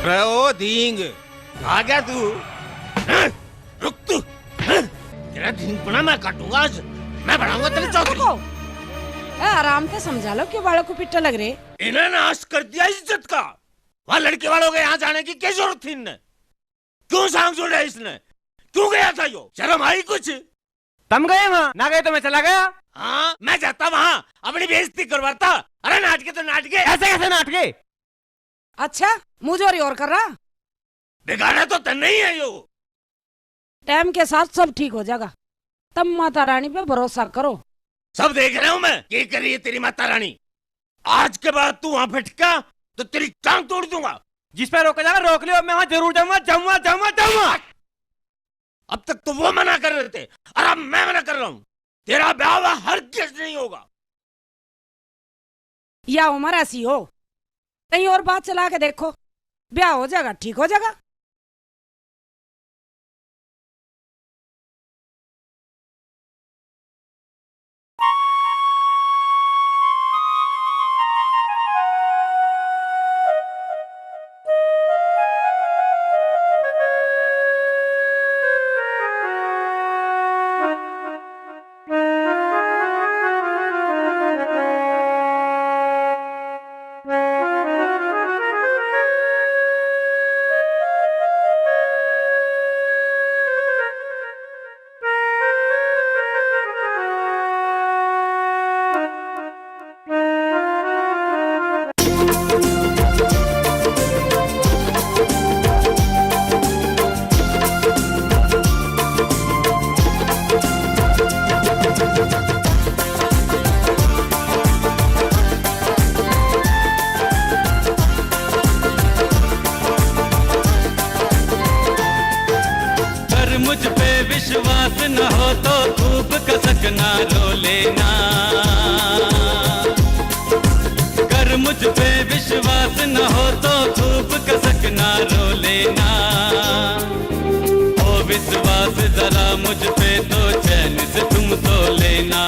अरे ओ दींग, आ गया तू? रुक तू, तेरा दींग पना मैं काटूंगा आज, मैं बढ़ाऊंगा तेरे चौधरी को। आराम से समझा लो, क्यों बालों को पिट्टा लग रहे? इन्हें नाश कर दिया इज्जत का। वहाँ लड़के वालों के यहाँ जाने की क्या जरूरत थी इन्हें? क्यों सांग जोड़ा इसने? क्यों गया था यो? शर्म आई कुछ? तुम गए वहाँ? ना गए तो मैं चला गया। हाँ, मैं जाता वहाँ अपनी बेइज्जती करवाता। अरे नाटके तो नाटके। ऐसे कैसे नाटके? अच्छा, मुझे और कर रहा? बिगाड़ा तो तन नहीं है यो। टाइम के साथ सब ठीक हो जाएगा, तब माता रानी पे भरोसा करो। सब देख रहा हूँ मैं, क्या कर रही है तेरी माता रानी। आज के बाद तू वहाँ भटका तो तेरी टांग तोड़ दूंगा। जिस पे रोका जाएगा रोक लियो, मैं वहाँ जरूर जाऊंगा, जाऊंगा जाऊंगा जाऊंगा। अब तक तो वो मना कर रहे थे और अब मैं मना कर रहा हूँ। तेरा ब्याह हरगिज़ नहीं होगा। या उम्र ऐसी हो, कहीं और बात चला के देखो, ब्याह हो जाएगा, ठीक हो जाएगा। विश्वास न हो तो खूब कसकना रो लेना। कर मुझ पे विश्वास न हो तो खूब कसकना रो लेना। ओ विश्वास जरा मुझ पे तो चैन से तुम सो लेना।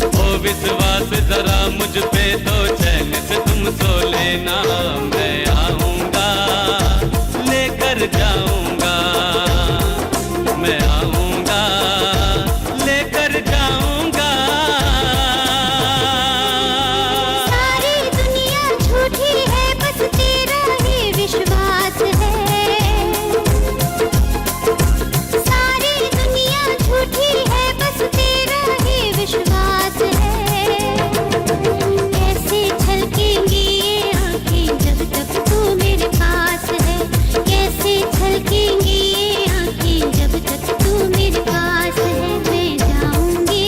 ओ विश्वास जरा मुझ पे तो चैन से तुम सो लेना। मैं आऊंगा लेकर जाऊंगा, मैं आऊंगा लेकर जाऊंगा। सारी दुनिया झूठी है, बस तेरा ही विश्वास है। सारी दुनिया झूठी है, बस तेरा ही विश्वास है। कैसे छलकेंगी ये आंखें जब तक तू मेरे पास है। कैसे छलकेंगी ये आंखें जब तक तू मेरे पास है। मैं जाऊंगी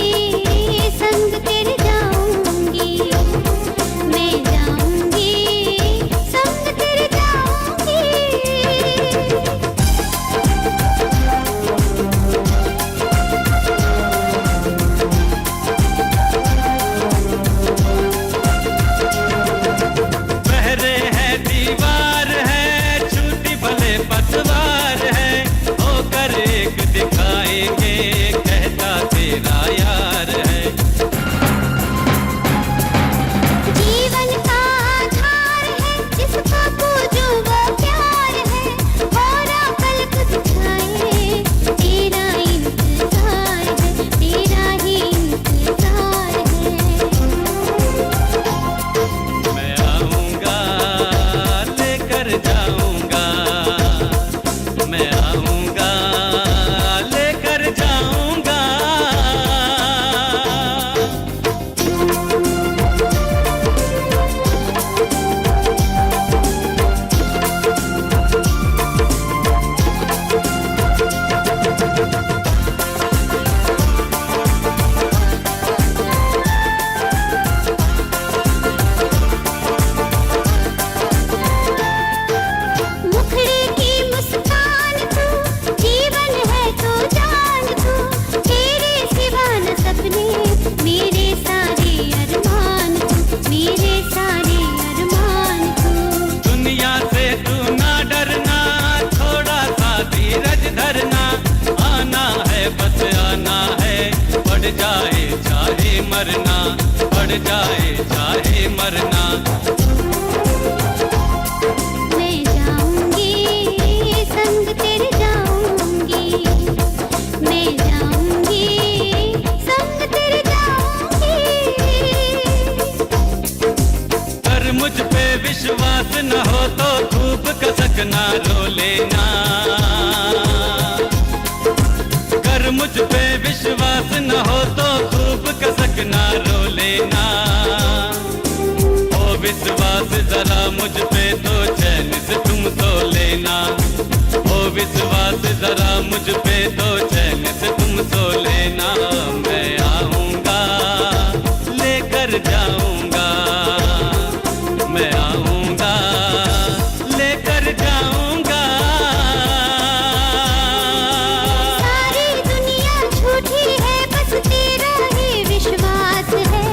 संग तेरे जाऊंगी, मैं जाऊंगी संग तेरे जाऊंगी। पहरे है दीवार है, छूटी भले पतवार है, होकर एक दिखाएंगे कहता तेरा यार है। जीवन का आधार है, जिसका पूजो वो प्यार है। और कल कुछ दिखाए, तेरा इंतजार है, तेरा ही इंतजार है। मैं आऊंगा लेकर जाऊंगा, मैं आऊंगा लेकर जाऊंगा। मुखड़े की मुस्कान तू, जीवन है तो जान तू। तेरे सिवा न सपने, मेरे सारे अरमान तू, मेरे सारे अरमान तू। दुनिया से तू ना डरना, थोड़ा सा धीरज धरना। आना है बस आना है, बढ़ जाए चाहे मरना, बढ़ जाए चाहे मरना। मैं जाऊंगी लेना। कर मुझ पे विश्वास न हो तो खूब कसक ना रो लेना। ओ विश्वास जरा मुझ पे तो चैन से तुम तो लेना। ओ विश्वास जरा मुझ पे तो चैन से तुम तो लेना। मैं आऊंगा लेकर जाऊंगा, मैं आऊंगा लेकर जाऊंगा। सारी दुनिया झूठी है बस तेरा ही विश्वास है।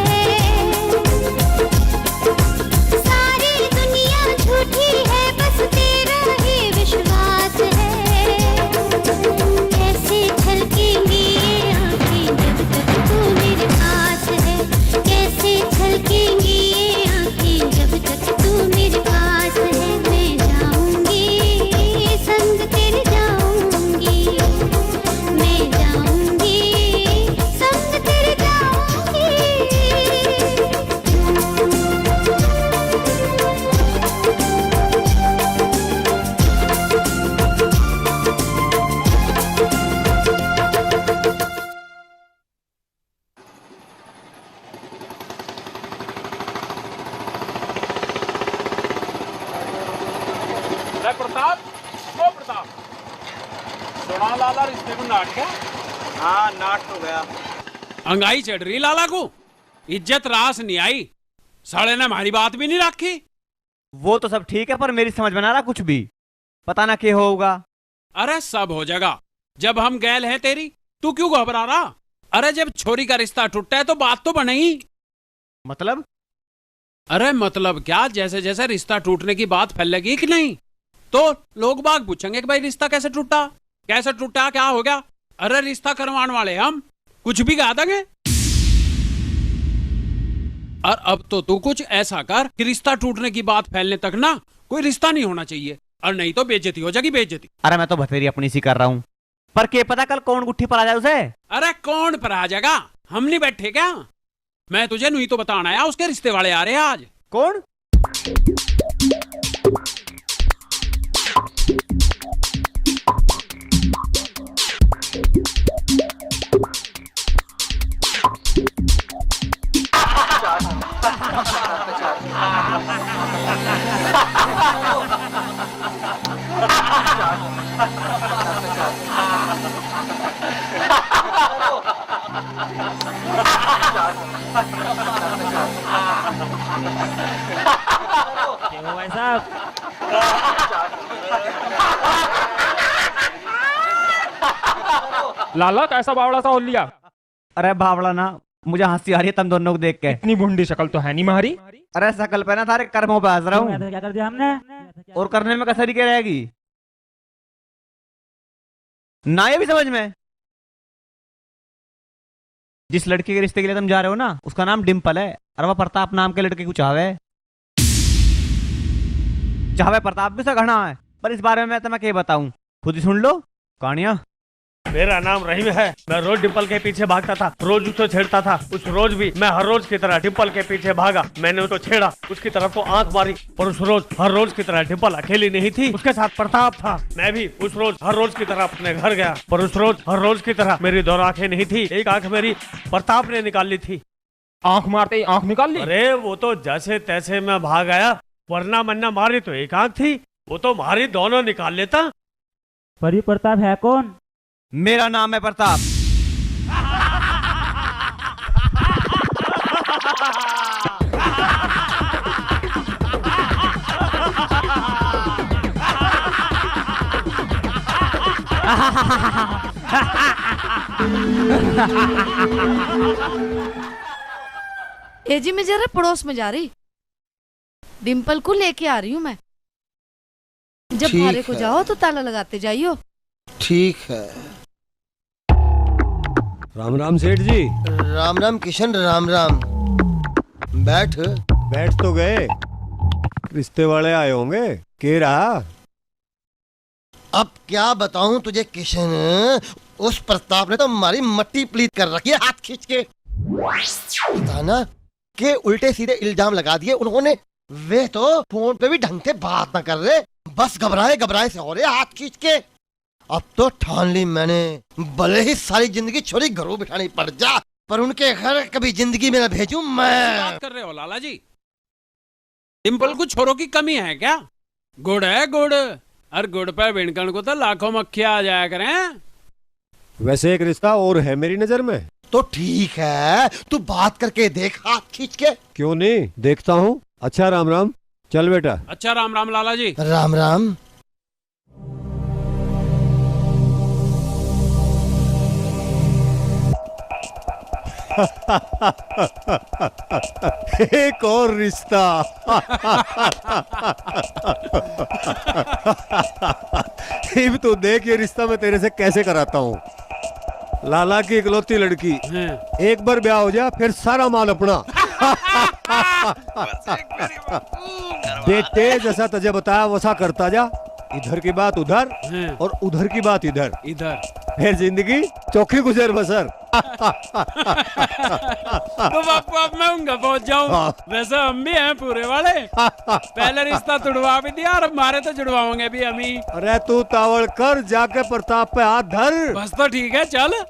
सारी दुनिया झूठी है बस तेरा ही विश्वास है। कैसे छलकेंगी ये आँखें जब तक तू मेरे पास है। कैसे छलकेंगी ये आँखें जब तक तू मेरे पास है। मैं जाऊंगी संग तेरे जाऊंगी, मैं जाऊंगी संग तेरे जाऊंगी। प्रताप, ओ प्रताप, सुना लाला रिश्ते को नाट गया। हाँ नाट तो गया। अंगाई चढ़ रही लाला को, इज्जत रास नहीं आई। साले ने हमारी बात भी नहीं रखी। वो तो सब ठीक है पर मेरी समझ में ना रहा कुछ भी। पता ना क्या होगा। अरे सब हो जाएगा। जब हम गैल हैं तेरी, तू क्यों घबरा रहा? अरे जब छोरी का रिश्ता टूटा है तो बात तो बनेगी। मतलब? अरे मतलब क्या, जैसे जैसे रिश्ता टूटने की बात फैलेगी कि नहीं तो लोग बाग पूछेंगे कि भाई रिश्ता कैसे टूटा, कैसे टूटा, क्या हो गया। अरे रिश्ता करवाने वाले हम कुछ भी गा देंगे। और अब तो तू कुछ ऐसा कर कि रिश्ता टूटने की बात फैलने तक ना कोई रिश्ता नहीं होना चाहिए, और नहीं तो बेइज्जती हो जाएगी, बेइज्जती। अरे मैं तो बथेरी अपनी सी कर रहा हूँ, पर क्या पता कल कौन गुट्ठी पर आ जाए उसे। अरे कौन पर आ जाएगा, हम नहीं बैठे क्या? मैं तुझे नहीं तो बताना आया, उसके रिश्ते वाले आ रहे हैं आज। कौन? भाई साहब लाला कैसा बावड़ा सा हो लिया? अरे बावड़ा ना, मुझे हंसी आ रही है तुम दोनों को देख के। इतनी बुंडी शक्ल तो है नहीं मारी। अरे शकल पे ना थारे कर्मों पे हंस रहा हूँ। क्या कर दिया हमने? और करने में कसरी क्या रहेगी ना, ये भी समझ में। जिस लड़के के रिश्ते के लिए तुम जा रहे हो ना, उसका नाम डिम्पल है, और वह प्रताप नाम के लड़के को चाहवे। चाहवे प्रताप भी सा घना है, पर इस बारे में मैं तुम्हें क्या बताऊं, खुद ही सुन लो कहानियां। मेरा नाम रहीम है। मैं रोज डिम्पल के पीछे भागता था, रोज उसको छेड़ता था। उस रोज भी मैं हर रोज की तरह डिम्पल के पीछे भागा। मैंने उसको छेड़ा, उसकी तरफ को आंख मारी, पर उस रोज हर रोज की तरह डिम्पल अकेली नहीं थी, उसके साथ प्रताप था। मैं भी उस रोज हर रोज की तरह अपने घर गया, पर उस रोज हर रोज की तरह मेरी दो आंखें नहीं थी। एक आंख मेरी प्रताप ने निकाल ली थी। आंख मारते ही आंख निकाल ली? अरे वो तो जैसे तैसे मैं भाग आया, वरना मन्ना मारी तो एक आंख थी, वो तो मारी दोनों निकाल लेता। पर ये प्रताप है कौन? मेरा नाम है प्रताप। ए जी मैं जरा पड़ोस में जा रही, डिम्पल को लेके आ रही हूँ मैं। जब ठीक भारे को है। जाओ तो ताला लगाते जाइयो। ठीक है। राम राम सेठ जी। राम राम किशन, राम राम। बैठ। बैठ तो गए, रिश्ते वाले आए होंगे, के रहा? अब क्या बताऊं तुझे किशन, उस प्रताप ने तो हमारी मट्टी प्लीत कर रखी है हाथ खींच के। पता ना के उल्टे सीधे इल्जाम लगा दिए उन्होंने। वे तो फोन पे भी ढंग से बात ना कर रहे, बस घबराए घबराए से हो रहे हाथ खींच के। अब तो ठान ली मैंने, भले ही सारी जिंदगी छोरी घरों बिठानी पड़ जा, पर उनके घर कभी जिंदगी में न भेजूं मैं। बात कर रहे हो लाला जी? डिम्पल को छोरों की कमी है क्या? गुड़ है गुड़, और गुड़ पे बिनकन को तो लाखों मक्खियां आ जाया करें। वैसे एक रिश्ता और है मेरी नजर में। तो ठीक है, तू बात करके देख हाथ खींच के। क्यों नहीं, देखता हूँ। अच्छा राम राम, चल बेटा। अच्छा राम राम लाला जी। राम राम। एक और रिश्ता। अब तो देख ये रिश्ता मैं तेरे से कैसे कराता हूँ। लाला की इकलौती लड़की, एक बार ब्याह हो जाए फिर सारा माल अपना। बेटे जैसा तुझे बताया वैसा करता जा, इधर की बात उधर और उधर की बात इधर, फिर जिंदगी चौखी गुजर बसर। तो बापू अब मैं उनका पहुंच जाऊं। वैसे हम भी हैं पूरे वाले, पहले रिश्ता तुड़वा भी दिया और हमारे तो जुड़वाओगे भी हम ही। अरे तू तावड़ कर, जाके प्रताप पे हाथ धर। बस तो ठीक है, चल।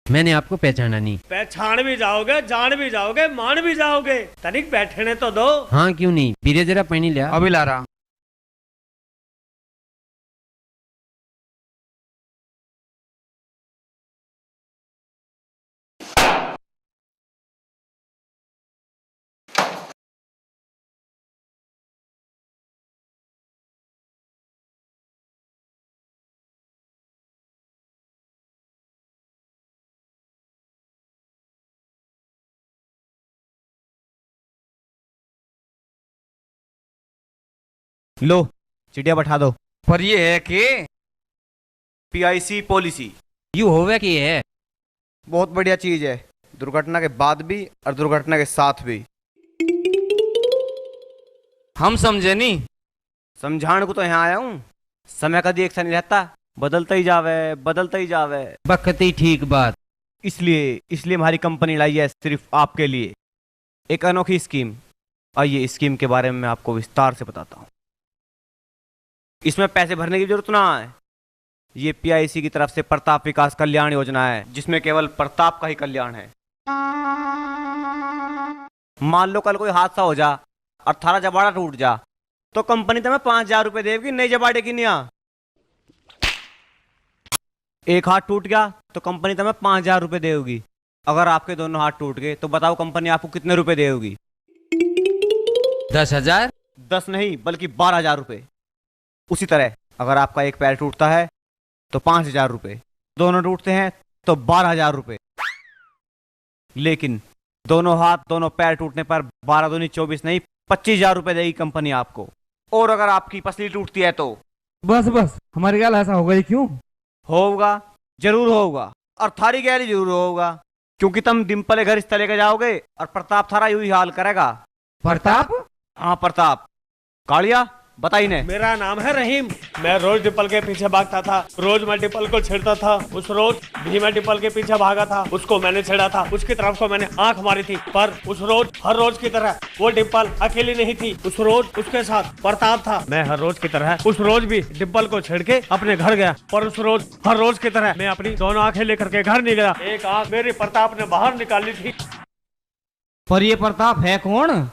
मैंने आपको पहचाना नहीं। पहचान भी जाओगे, जान भी जाओगे, मान भी जाओगे, तनिक बैठने तो दो। हाँ क्यों नहीं, बीरे जरा पानी लिया। अभी ला रहा। लो चिड़िया बैठा दो। पर ये है कि PIC पॉलिसी यू होवे कि है बहुत बढ़िया चीज है, दुर्घटना के बाद भी और दुर्घटना के साथ भी। हम समझे नहीं। समझाने को तो यहाँ आया हूँ। समय कभी एक सा नहीं रहता, बदलता ही जावे, बदलता ही जावे। बखती ठीक बात। इसलिए हमारी कंपनी लाई है सिर्फ आपके लिए एक अनोखी स्कीम। आइए इस स्कीम के बारे में मैं आपको विस्तार से बताता हूँ। इसमें पैसे भरने की जरूरत ना है। ये PIC की तरफ से प्रताप विकास कल्याण योजना है, जिसमें केवल प्रताप का ही कल्याण है। मान लो कल कोई हादसा हो जा और थारा जबाड़ा टूट जा, तो कंपनी तुम्हें 5,000 रुपए देगी नई जबाड़े की निया। एक हाथ टूट गया तो कंपनी तुम्हें 5,000 रुपए देगी। अगर आपके दोनों हाथ टूट गए तो बताओ कंपनी आपको कितने रुपए देगी? 10,000? 10 नहीं बल्कि 12,000 रुपए। उसी तरह अगर आपका एक पैर टूटता है तो 5,000 रुपए, दोनों टूटते हैं तो 12,000 रुपए। लेकिन दोनों हाथ दोनों पैर टूटने पर 12 दूनी 24 नहीं 25,000 रुपए देगी कंपनी आपको। और अगर आपकी पसली टूटती है तो बस हमारे ख्याल ऐसा होगा ही क्यों? होगा, जरूर होगा, और थारी गैरी जरूर होगा, क्योंकि तुम डिम्पल के घर इस तरह के जाओगे और प्रताप थारा यूं ही हाल करेगा। प्रताप? हाँ प्रताप। कालिया बताइए ने। मेरा नाम है रहीम। मैं रोज डिम्पल के पीछे भागता था, रोज मैं डिम्पल को छेड़ता था। उस रोज भी मैं डिम्पल के पीछे भागा था, उसको मैंने छेड़ा था, उसकी तरफ को मैंने आंख मारी थी। पर उस रोज हर रोज की तरह वो डिम्पल अकेली नहीं थी, उस रोज उसके साथ प्रताप था। मैं हर रोज की तरह उस रोज भी डिम्पल को छेड़ के अपने घर गया, पर उस रोज हर रोज की तरह मैं अपनी दोनों आंखें लेकर के घर नहीं गया। एक आंख मेरी प्रताप ने बाहर निकाली थी। पर ये प्रताप है कौन?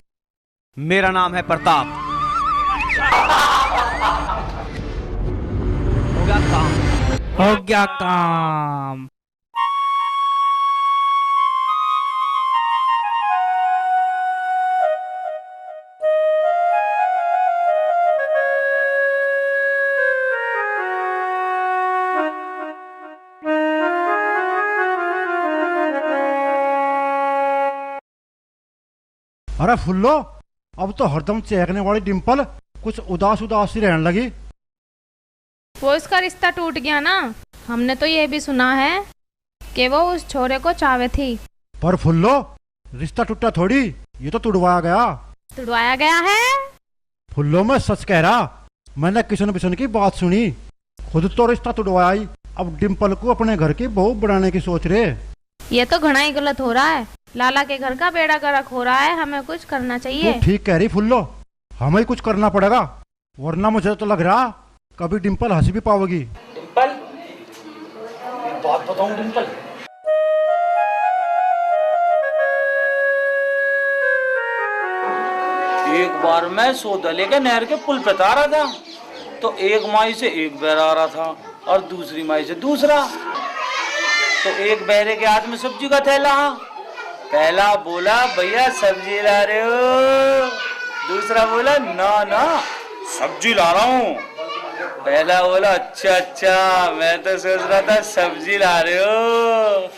मेरा नाम है प्रताप। हो गया काम। अरे फुल्लो, अब तो हरदम चहकने वाली डिम्पल कुछ उदास उदास सी रहने लगी। वो इसका रिश्ता टूट गया ना। हमने तो ये भी सुना है कि वो उस छोरे को चाहे थी। पर फुल्लो, रिश्ता टूटा थोड़ी, ये तो तुड़वाया गया। तुड़वाया गया है? फुल्लो मैं सच कह रहा, मैंने किशन बिशन की बात सुनी, खुद तो रिश्ता तुड़वाया ही, अब डिम्पल को अपने घर की बहू बनाने की सोच रहे। ये तो घना ही गलत हो रहा है। लाला के घर का बेड़ा गर्क हो रहा है, हमें कुछ करना चाहिए। तू ठीक कह रही फुल्लो, हमें ही कुछ करना पड़ेगा, वरना मुझे तो लग रहा कभी डिम्पल हंसी भी पाओगी। डिम्पल, बात बताऊं डिम्पल, एक बार मैं सौदले के नहर के पुल पे आ रहा था, तो एक माई से एक बैर आ रहा था और दूसरी माई से दूसरा। तो एक बहरे के हाथ में सब्जी का थैला, पहला बोला भैया सब्जी ला रहे हो, दूसरा बोला ना ना सब्जी ला रहा हूँ। पहला बोला अच्छा अच्छा, मैं तो सोच रहा था सब्जी ला रहे हो।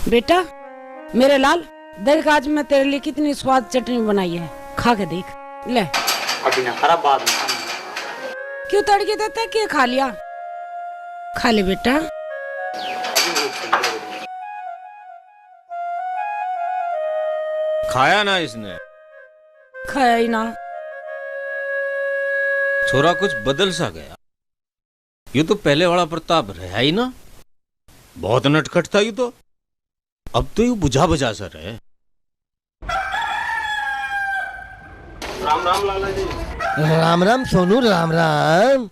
बेटा मेरे लाल, देख आज मैं तेरे लिए कितनी स्वाद चटनी बनाई है, खा के देख। ले अभी ना खराब बात नहीं। क्यों तड़के देता है, क्या खा लिया? खा ले बेटा। खाया ना इसने? खाया ही ना। छोरा कुछ बदल सा गया, ये तो पहले वाला प्रताप रहा ही ना, बहुत नटखट था ये तो, अब तो ये बुझा बुझा सा रहे। राम राम लाला जी। राम राम सोनू, राम राम।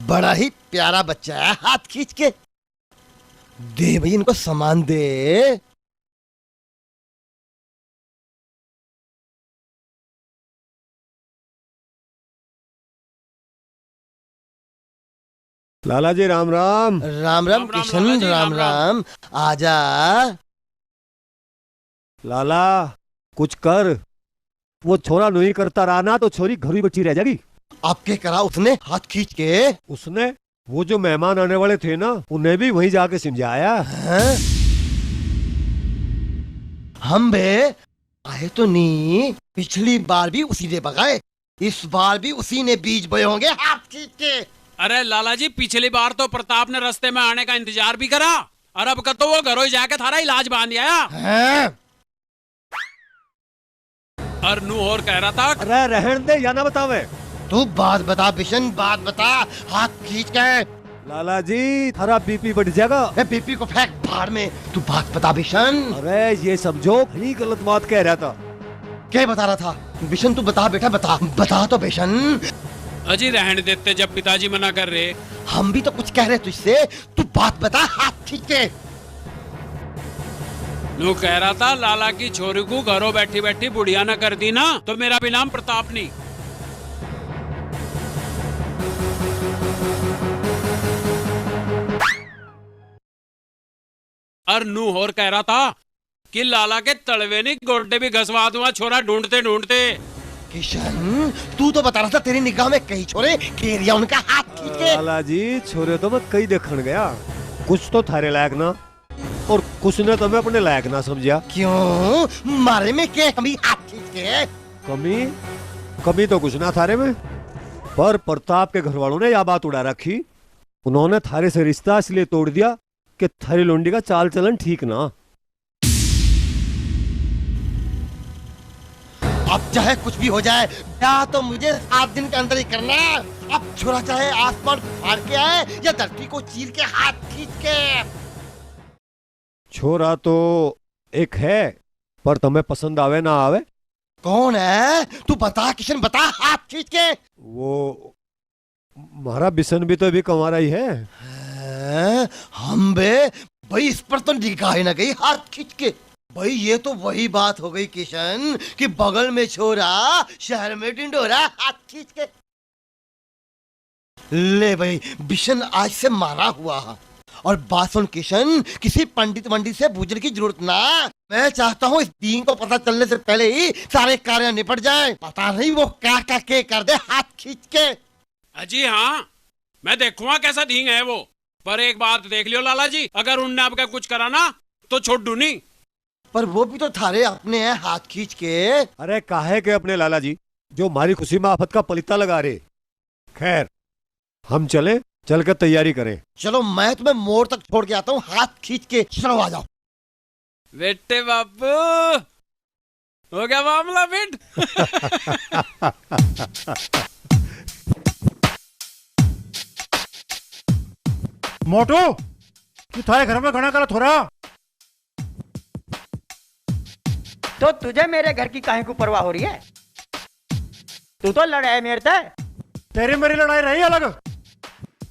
बड़ा ही प्यारा बच्चा है, हाथ खींच के दे भाई, इनको सामान दे। लाला जी राम राम। राम राम किशन, राम राम। आजा लाला, कुछ कर, वो छोरा नहीं करता रहा ना तो छोरी घर ही बची रह जाएगी। आपके करा उसने हाथ खींच के? उसने वो जो मेहमान आने वाले थे ना, उन्हें भी वहीं जाके समझाया। हम बे आए तो नहीं, पिछली बार भी उसी ने भगाए, इस बार भी उसी ने बीज बोए होंगे हाथ खींच के। अरे लाला जी, पिछली बार तो प्रताप ने रास्ते में आने का इंतजार भी करा, और अब का तो वो घरों जाके थारा इलाज बांध आया। और नू और कह रहा था, अरे रहन दे या ना बतावे। तू बात बता बिशन, बात बता, हाथ खींच के। लाला जी थारा बीपी बढ़ जाएगा। बीपी को फेंक भाड़ में, तू बात बता बिशन। अरे ये समझो बड़ी गलत बात कह रहा था। क्या बता रहा था बिशन? तू बता बेटा, बता बता तो बिशन। अजी रहने देते जब पिताजी मना कर रहे। हम भी तो कुछ कह रहे तुझसे, तू बात बता हाथ खींच के। नू कह रहा था लाला की छोरी को घरों बैठी बैठी बुढ़िया न कर दी ना, तो मेरा भी नाम प्रताप नहीं। और नू और कह रहा था कि लाला के तलवे नहीं गोड्डे भी घसवा दूंगा छोरा ढूंढते ढूंढते। किशन तू तो बता रहा था तेरी निगाह में कई छोरे घेरिया उनका हाथ खींच के। लाला जी छोरे तो मैं कई देखने गया, कुछ तो थारे लायक ना और कुछ ने तो मैं अपने लायक ना समझा। क्यों मारे में क्या कमी हाथ खींच के? कमी तो कुछ ना थारे में, पर प्रताप के घर वालों ने यह बात उड़ा रखी, उन्होंने थारे से रिश्ता इसलिए तोड़ दिया कि थारी लोंडी का चाल चलन ठीक ना। अब चाहे कुछ भी हो जाए, क्या तो मुझे 7 दिन के अंदर ही करना है। अब छोरा चाहे आसमान फाड़ के आए या धरती को चीर के हाथ खींच के। छोरा तो एक है, पर तुम्हें पसंद आवे ना आवे। कौन है तू बता किशन, बता हाथ खींच के। वो हमारा बिशन भी तो अभी कमारा ही है। हम बे भाई इस पर तो निगाह ही ना गई हाथ खींच के। भाई ये तो वही बात हो गई किशन कि बगल में छोरा शहर में ढिंढोरा हाथ खींच के। ले भाई बिशन आज से मारा हुआ, और बात सुन किशन, किसी पंडित वंडित से पूछने की जरूरत ना। मैं चाहता हूँ इस दीन को पता चलने से पहले ही सारे कार्य निपट जाएं। पता नहीं वो क्या के कर दे हाथ खींच के। अजी हाँ, मैं देखूंगा कैसा ढींग है वो। पर एक बात देख लियो लाला जी, अगर उनने आपका कुछ करा ना तो छोड़ दू नहीं। पर वो भी तो थारे अपने हैं हाथ खींच के। अरे काहे के अपने लाला जी, जो हमारी खुशी में आफत का पलीता लगा रहे। खैर हम चले, चल कर तैयारी करें। चलो मैं तुम्हें मोड़ तक छोड़ के आता हूँ, हाथ खींच के। चलो आ जाओ। बेटे बापू, हो गया मामला बेट। मोटू, तू थारे घर में घना करा थोड़ा। तो तुझे मेरे घर की काहे को परवाह हो रही है? तू तो लड़ाई मेरे से। तेरी मेरी लड़ाई रही अलग।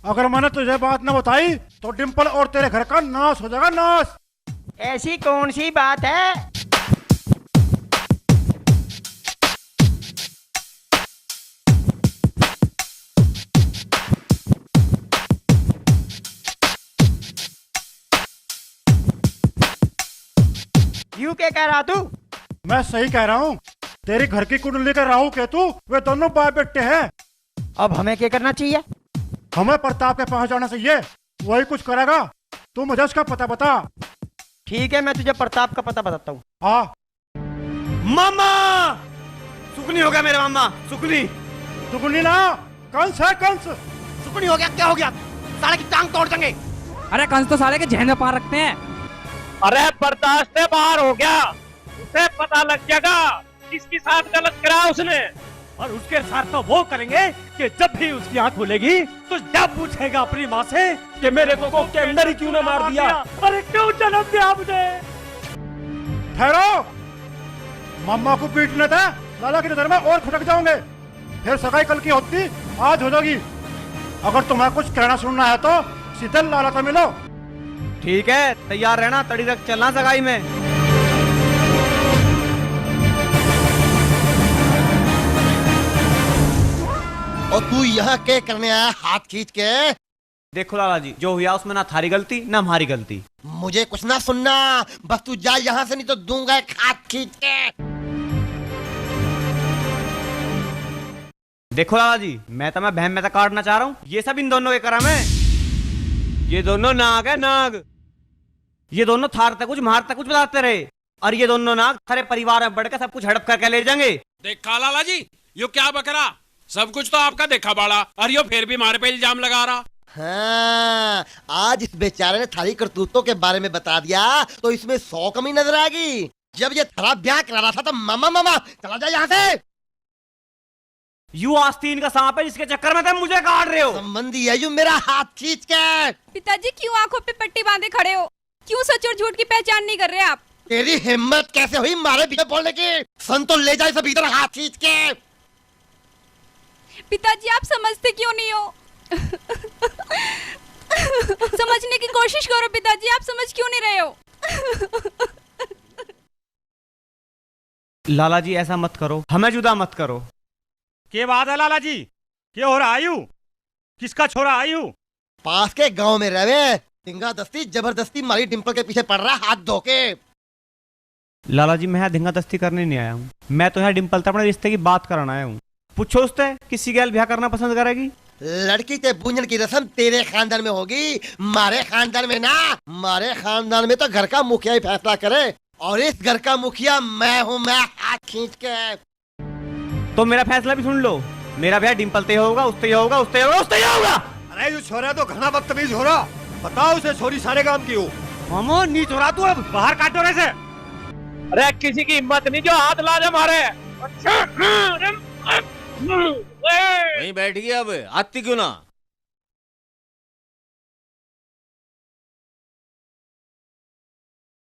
अगर मैंने तुझे बात न बताई तो डिम्पल और तेरे घर का नाश हो जाएगा, नाश। ऐसी कौन सी बात है? यूं क्या कह रहा तू? मैं सही कह रहा हूँ। तेरी घर की कुंडली का राहु केतु वे दोनों बाप बेटे हैं। अब हमें क्या करना चाहिए? हमें प्रताप के पास जाना चाहिए, वही कुछ करेगा। तू मुझे उसका पता बता। ठीक है, मैं तुझे प्रताप का पता बताता हूँ। हाँ। मामा सुकनी हो गया मेरा मामा, सुकनी। सुकनी ना, कंस है कंस। सुकनी हो गया? क्या हो गया? साले की टांग तोड़ देंगे। अरे कंस तो साले के जहन में पार रखते हैं। अरे बर्दाश्त से बाहर हो गया, उसे पता लग जाएगा किसके साथ गलत करा उसने। और उसके साथ तो वो करेंगे कि जब भी उसकी आंख खुलेगी तो जब पूछेगा अपनी माँ से कि मेरे को के अंदर ही क्यों ने मार दिया, अरे क्यों जन्म दिया मुझे। ठहरो, मम्मा को पीटने थे, लाला की नजर में और खटक जाओगे। फिर सगाई कल की होती आज हो जाएगी। अगर तुम्हें कुछ कहना सुनना है तो सीधे लाला से मिलो। ठीक है, तैयार रहना, तड़ी रख चलना सगाई में। और तू यहाँ क्या करने आया हाथ खींच के? देखो लाला जी, जो हुआ उसमें ना थारी गलती ना हमारी गलती। मुझे कुछ ना सुनना, बस तू जा यहाँ से, नहीं तो दूंगा एक हाथ खींच के। देखो लाला जी, मैं तो बहन में काटना चाह रहा हूँ। ये सब इन दोनों के करा मैं। ये दोनों नाग है, नाग। ये दोनों थार तक कुछ मार तक कुछ बताते रहे, और ये दोनों नाग थारे परिवार में बढ़ के सब कुछ हड़प करके ले जाएंगे। देखा लाला जी, यो क्या बकरा, सब कुछ तो आपका देखा बाड़ा, और यो फिर भी हमारे पे इल्जाम लगा रहा। हाँ, आज इस बेचारे ने थारी करतूतों के बारे में बता दिया तो इसमें 100 कमी नजर आएगी। जब ये थारा ब्याह करा रहा था तो मामा मामा चला जा यहाँ से। यू आस्तीन का सांप है जिसके चक्कर में तुम मुझे काट रहे हो। संबंधी है यू मेरा हाथ खींच के। पिताजी क्यों आंखों पे पट्टी बांधे खड़े हो? क्यों सच और झूठ की पहचान नहीं कर रहे आप? तेरी हिम्मत कैसे हुई मारे पीछे बोलने की? सन तो ले जाए सब इधर हाथ खींच के। पिताजी आप समझते क्यों नहीं हो? समझने की कोशिश करो पिताजी, आप समझ क्यों नहीं रहे हो? लाला जी ऐसा मत करो, हमें जुदा मत करो। क्या बात है लाला जी, क्या हो रहा आयु? किसका छोरा आयु? पास के गांव में रहे, धिंगा दस्ती जबरदस्ती मारी डिम्पल के पीछे पड़ रहा हाथ धो के। लाला जी मैं यहाँ धिंगा दस्ती करने नहीं आया हूँ, मैं तो यहाँ डिम्पल से अपने रिश्ते की बात कराना आया हूँ। पूछो उससे किसी गैल ब्याह करना पसंद करेगी। लड़की के बूंजन की रस्म तेरे खानदान में होगी, मारे खानदान में ना। मारे खानदान में तो घर का मुखिया ही फैसला करे, और इस घर का मुखिया मैं हूँ, मैं हाथ खींच के। तो मेरा फैसला भी सुन लो, मेरा ब्याह डिम्पल से होगा, उससे होगा, उससे होगा, उससे होगा। अरे ये छोरा तो घना बदतमीज हो रहा, बताओ उसे छोरी सारे काम की हो। मामो नीच हो रहा तू, अब बाहर काटो रे से। अरे किसी की हिम्मत नहीं जो हाथ ला जा मारे। वहीं बैठ गया, अब आती क्यों ना?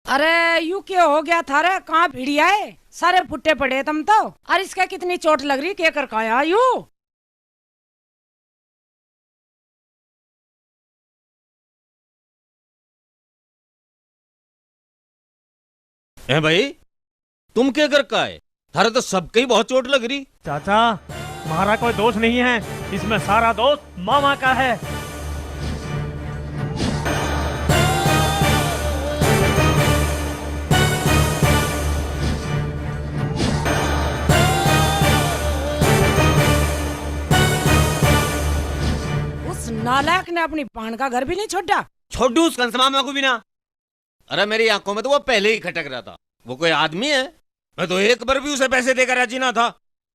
अरे यू क्या हो गया थारे, कहाँ भिड़िया है? सारे फुट्टे पड़े तुम तो। अरे इसका कितनी चोट लग रही, क्या कर काया यू? है भाई, तुम क्या कर का है? थारा तो सबके ही बहुत चोट लग रही। चाचा हमारा कोई दोष नहीं है, इसमें सारा दोष मामा का है। नालायक ने अपनी पान का घर भी नहीं छोड़ा। छोड़ू उस कंसमामा को भी ना। अरे मेरी आंखों में तो वो पहले ही खटक रहा था। वो कोई आदमी है? मैं तो एक बार भी उसे पैसे देकर राजी ना था,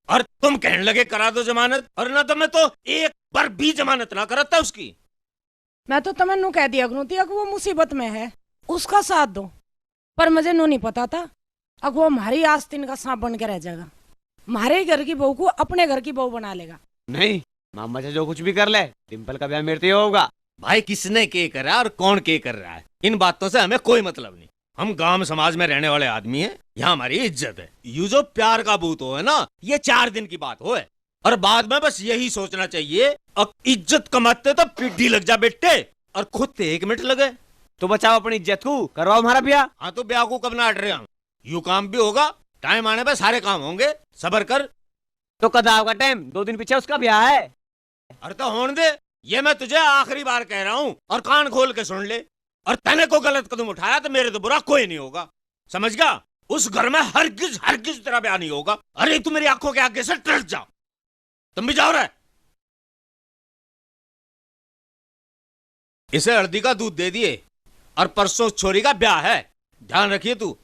और तुम कहने लगे करा दो जमानत, और ना तो मैं तो एक बार भी जमानत ना कराता उसकी। मैं तो तुम्हें नू कह दिया करूँ थी कि वो मुसीबत में है, उसका साथ दो, पर मुझे नू नहीं पता था अब वो हमारी आस्तीन का सांप बन के रह जाएगा, हमारे घर की बहू को अपने घर की बहू बना लेगा। नहीं मामा चाचा जो कुछ भी कर ले, डिम्पल का ब्याह मेरे से होगा। भाई किसने के करा और कौन के कर रहा है, इन बातों से हमें कोई मतलब नहीं। हम गांव समाज में रहने वाले आदमी हैं, यहाँ हमारी इज्जत है। यू जो प्यार का बूत हो है ना, ये 4 दिन की बात हो है, और बाद में बस यही सोचना चाहिए अब इज्जत कमाते तो पीढ़ी लग जा बेटे, और खुद 1 मिनट लगे तो बचाओ अपनी इज्जत को, करवाओ हमारा ब्याह। हाँ तो ब्याह को कब ना हट रहे हम, यू काम भी होगा, टाइम आने पे सारे काम होंगे, सबर कर। तो कद होगा टाइम, 2 दिन पीछे उसका ब्याह है। अरे तो होने दे, ये मैं तुझे आखिरी बार कह रहा हूँ, और कान खोल के सुन ले, और तने को गलत कदम उठाया तो मेरे तो बुरा कोई नहीं होगा, समझ गया? उस घर में हरगिज तेरा ब्याह नहीं होगा। अरे तू मेरी आंखों के आगे से टल जा, तुम भी जाओ रे। इसे हल्दी का दूध दे दिए, और परसों छोरी का ब्याह है, ध्यान रखिए तू।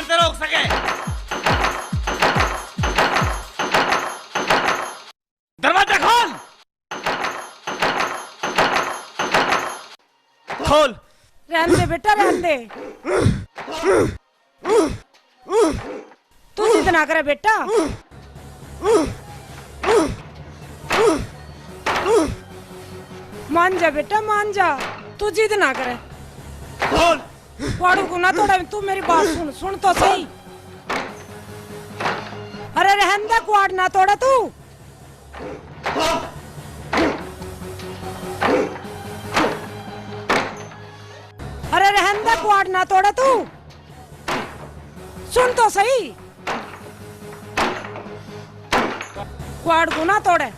कैसे रोक सके? दरवाजा खोल। खोल। रहने दे बेटा, रहने दे। तू जिद ना करे बेटा। मान जा बेटा, मान जा। तू जिद ना करे। खोल। वाड़ू को ना तोड़ा। तू मेरी बात सुन, सुन तो सही। अरे रहने दे, क्वाड ना तोड़ा तू। अरे रहने दे, क्वाड ना तोड़ा तू। सुन तो सही। क्वाड को ना तोड़े।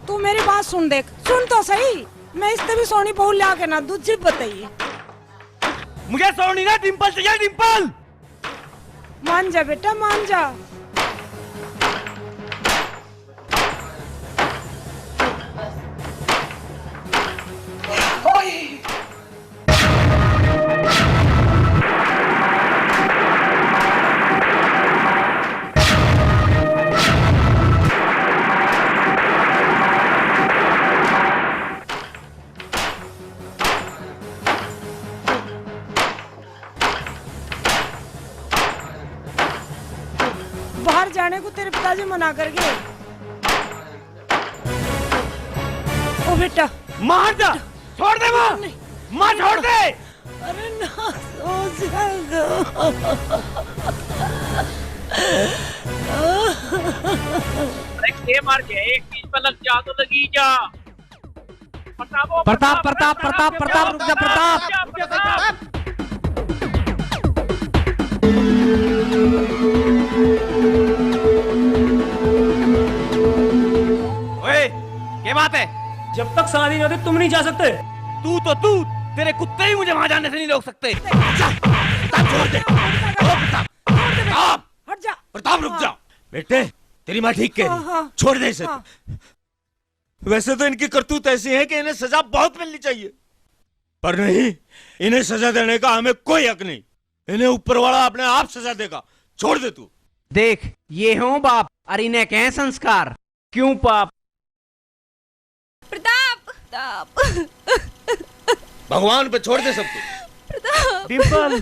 तू मेरी बात सुन, देख, सुन तो सही। मैं इससे भी सोनी बहू ला के ना दूसरी बताइए। मुझे सोनी ना डिंपल चाहिए, डिंपल। मान जा बेटा, मान जा। बाहर जाने को तेरे पिताजी मना कर गए। ओ बेटा, मार जा। छोड़ दे माँ। माँ छोड़ दे। अरे ना, सो जाएगा। अरे के मार के एक चीज पे लग जा तो लगी जा। प्रताप प्रताप प्रताप प्रताप, रुक जा प्रताप। ओए, क्या बात है? जब तक शादी नहीं होती तुम नहीं जा सकते। तू तेरे कुत्ते ही मुझे वहां जाने से नहीं रोक सकते। हट जा। प्रताप रुक जा। बेटे, तेरी माँ ठीक कह रही है। छोड़ दे इसे। वैसे तो इनकी करतूत ऐसी है कि इन्हें सजा बहुत मिलनी चाहिए, पर नहीं, इन्हें सजा देने का हमें कोई हक नहीं। इन्हें ऊपर वाला अपने आप सजा देगा। छोड़ दे तू। देख, ये हो बाप और इन्हें कहें संस्कार। क्यों पाप? प्रताप, प्रताप। भगवान पे छोड़ दे सब कुछ। प्रताप। डिंपल।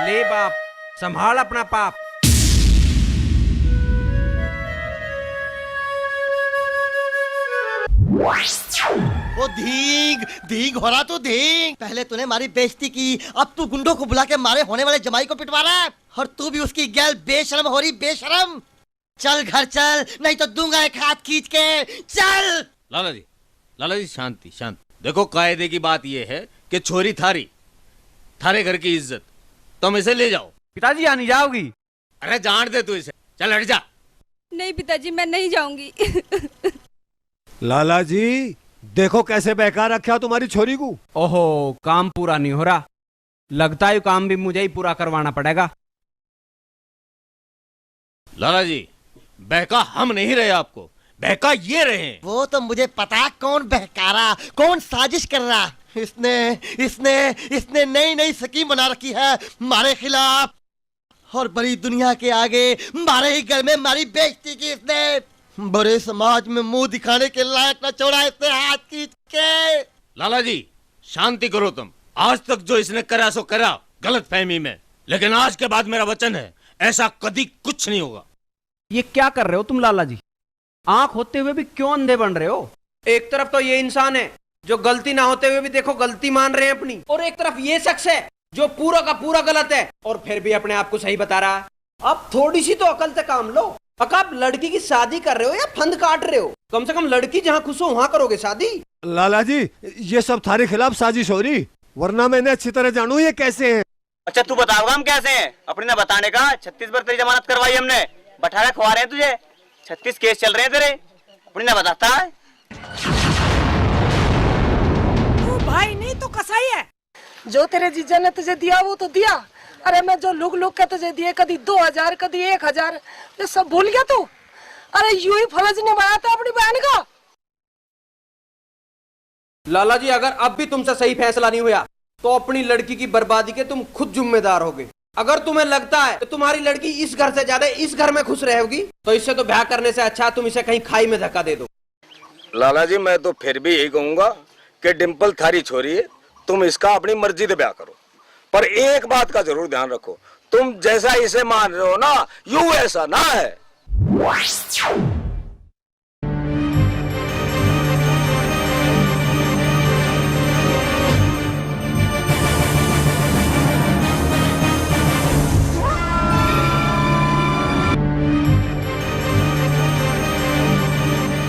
ले बाप, संभाल अपना पाप। ओ धींग धींग हो रहा, तू धींग। पहले तूने हमारी बेइज्जती की, अब तू गुंडों को बुला के मारे होने वाले जमाई को पिटवा रहा है। और तू भी उसकी गैल बेशरम हो रही, बेशरम। चल घर चल, नहीं तो दूंगा एक हाथ खींच के। चल। लाला जी शांति शांति। देखो, कायदे की बात यह है कि छोरी थारे घर की इज्जत, तुम इसे ले जाओ। पिताजी यहाँ नहीं जाओगी? अरे जान दे तू इसे, चल हट जा। नहीं पिताजी, मैं नहीं जाऊंगी। लाला जी, देखो कैसे बहका रखा तुम्हारी छोरी को। ओहो, काम पूरा नहीं हो रहा। लगता है काम भी मुझे ही पूरा करवाना पड़ेगा। लाला जी, बहका हम नहीं रहे आपको, बहका ये रहे। वो तो मुझे पता कौन बहका रहा, कौन साजिश कर रहा। इसने इसने इसने नई नई स्कीम बना रखी है हमारे खिलाफ, और बड़ी दुनिया के आगे हमारे ही घर में हमारी बेइज्जती की इसने। बड़े समाज में मुंह दिखाने के लायक न छोड़ा इसने हाथ खींच के। लाला जी शांति करो तुम। आज तक जो इसने करा सो करा गलत फहमी में, लेकिन आज के बाद मेरा वचन है, ऐसा कभी कुछ नहीं होगा। ये क्या कर रहे हो तुम लाला जी? आंख होते हुए भी क्यों अंधे बन रहे हो? एक तरफ तो ये इंसान है जो गलती ना होते हुए भी देखो गलती मान रहे हैं अपनी, और एक तरफ ये शख्स है जो पूरा का पूरा गलत है और फिर भी अपने आप को सही बता रहा है। अब थोड़ी सी तो अकल से काम लो। अगर आप लड़की की शादी कर रहे हो या फंद काट रहे हो, कम से कम लड़की जहाँ खुश हो वहाँ करोगे शादी। लाला जी, ये सब थारे खिलाफ साजिश हो रही, वरना मैंने अच्छी तरह जानू ये कैसे हैं। अच्छा तू बताओगा हम कैसे हैं? अपने ना बताने का 36 बार तेरी जमानत करवाई हमने, बठारा खुआ रहे हैं तुझे, 36 केस चल रहे हैं तेरे, अपने ना बताता है। तू भाई नहीं तो कसाई है। जो तेरे जीजा ने तुझे दिया वो तो दिया। अरे मैं जो लुक लुक के तुझे दिए, कभी 2000 कभी 1000, ये सब भूल गया तू। अरे यूं ही फर्ज निभाया था अपनी बहन का। लाला जी अगर अब भी तुमसे सही फैसला नहीं हुआ तो अपनी लड़की की बर्बादी के तुम खुद जिम्मेदार होगे। अगर तुम्हें लगता है कि तुम्हारी लड़की इस घर से ज्यादा इस घर में खुश रहेगी तो इससे तो ब्याह करने से अच्छा तुम इसे कहीं खाई में धक्का दे दो। लाला जी मैं तो फिर भी यही कहूंगा कि डिम्पल थारी छोरी है, तुम इसका अपनी मर्जी से ब्याह करो, पर एक बात का जरूर ध्यान रखो, तुम जैसा इसे मान रहे हो ना यूं ऐसा ना है।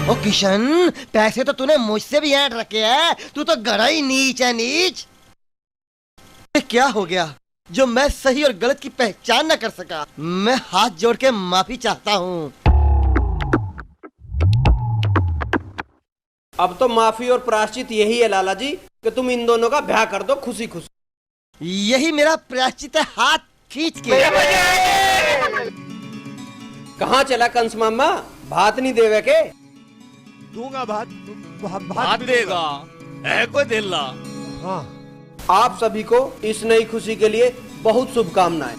ओ किशन, पैसे तो तूने मुझसे भी ऐड रखे हैं, तू तो गड़ा ही नीच है नीच। ये क्या हो गया जो मैं सही और गलत की पहचान न कर सका? मैं हाथ जोड़ के माफी चाहता हूँ। अब तो माफी और प्रायश्चित यही है लाला जी कि तुम इन दोनों का ब्याह कर दो खुशी खुशी। यही मेरा प्रायश्चित है, हाथ खींच के। कहाँ चला कंस मामा, भात नहीं देवे के? दूंगा भात देगा है कोई दिल्ला। हाँ। आप सभी को इस नई खुशी के लिए बहुत शुभकामनाएं।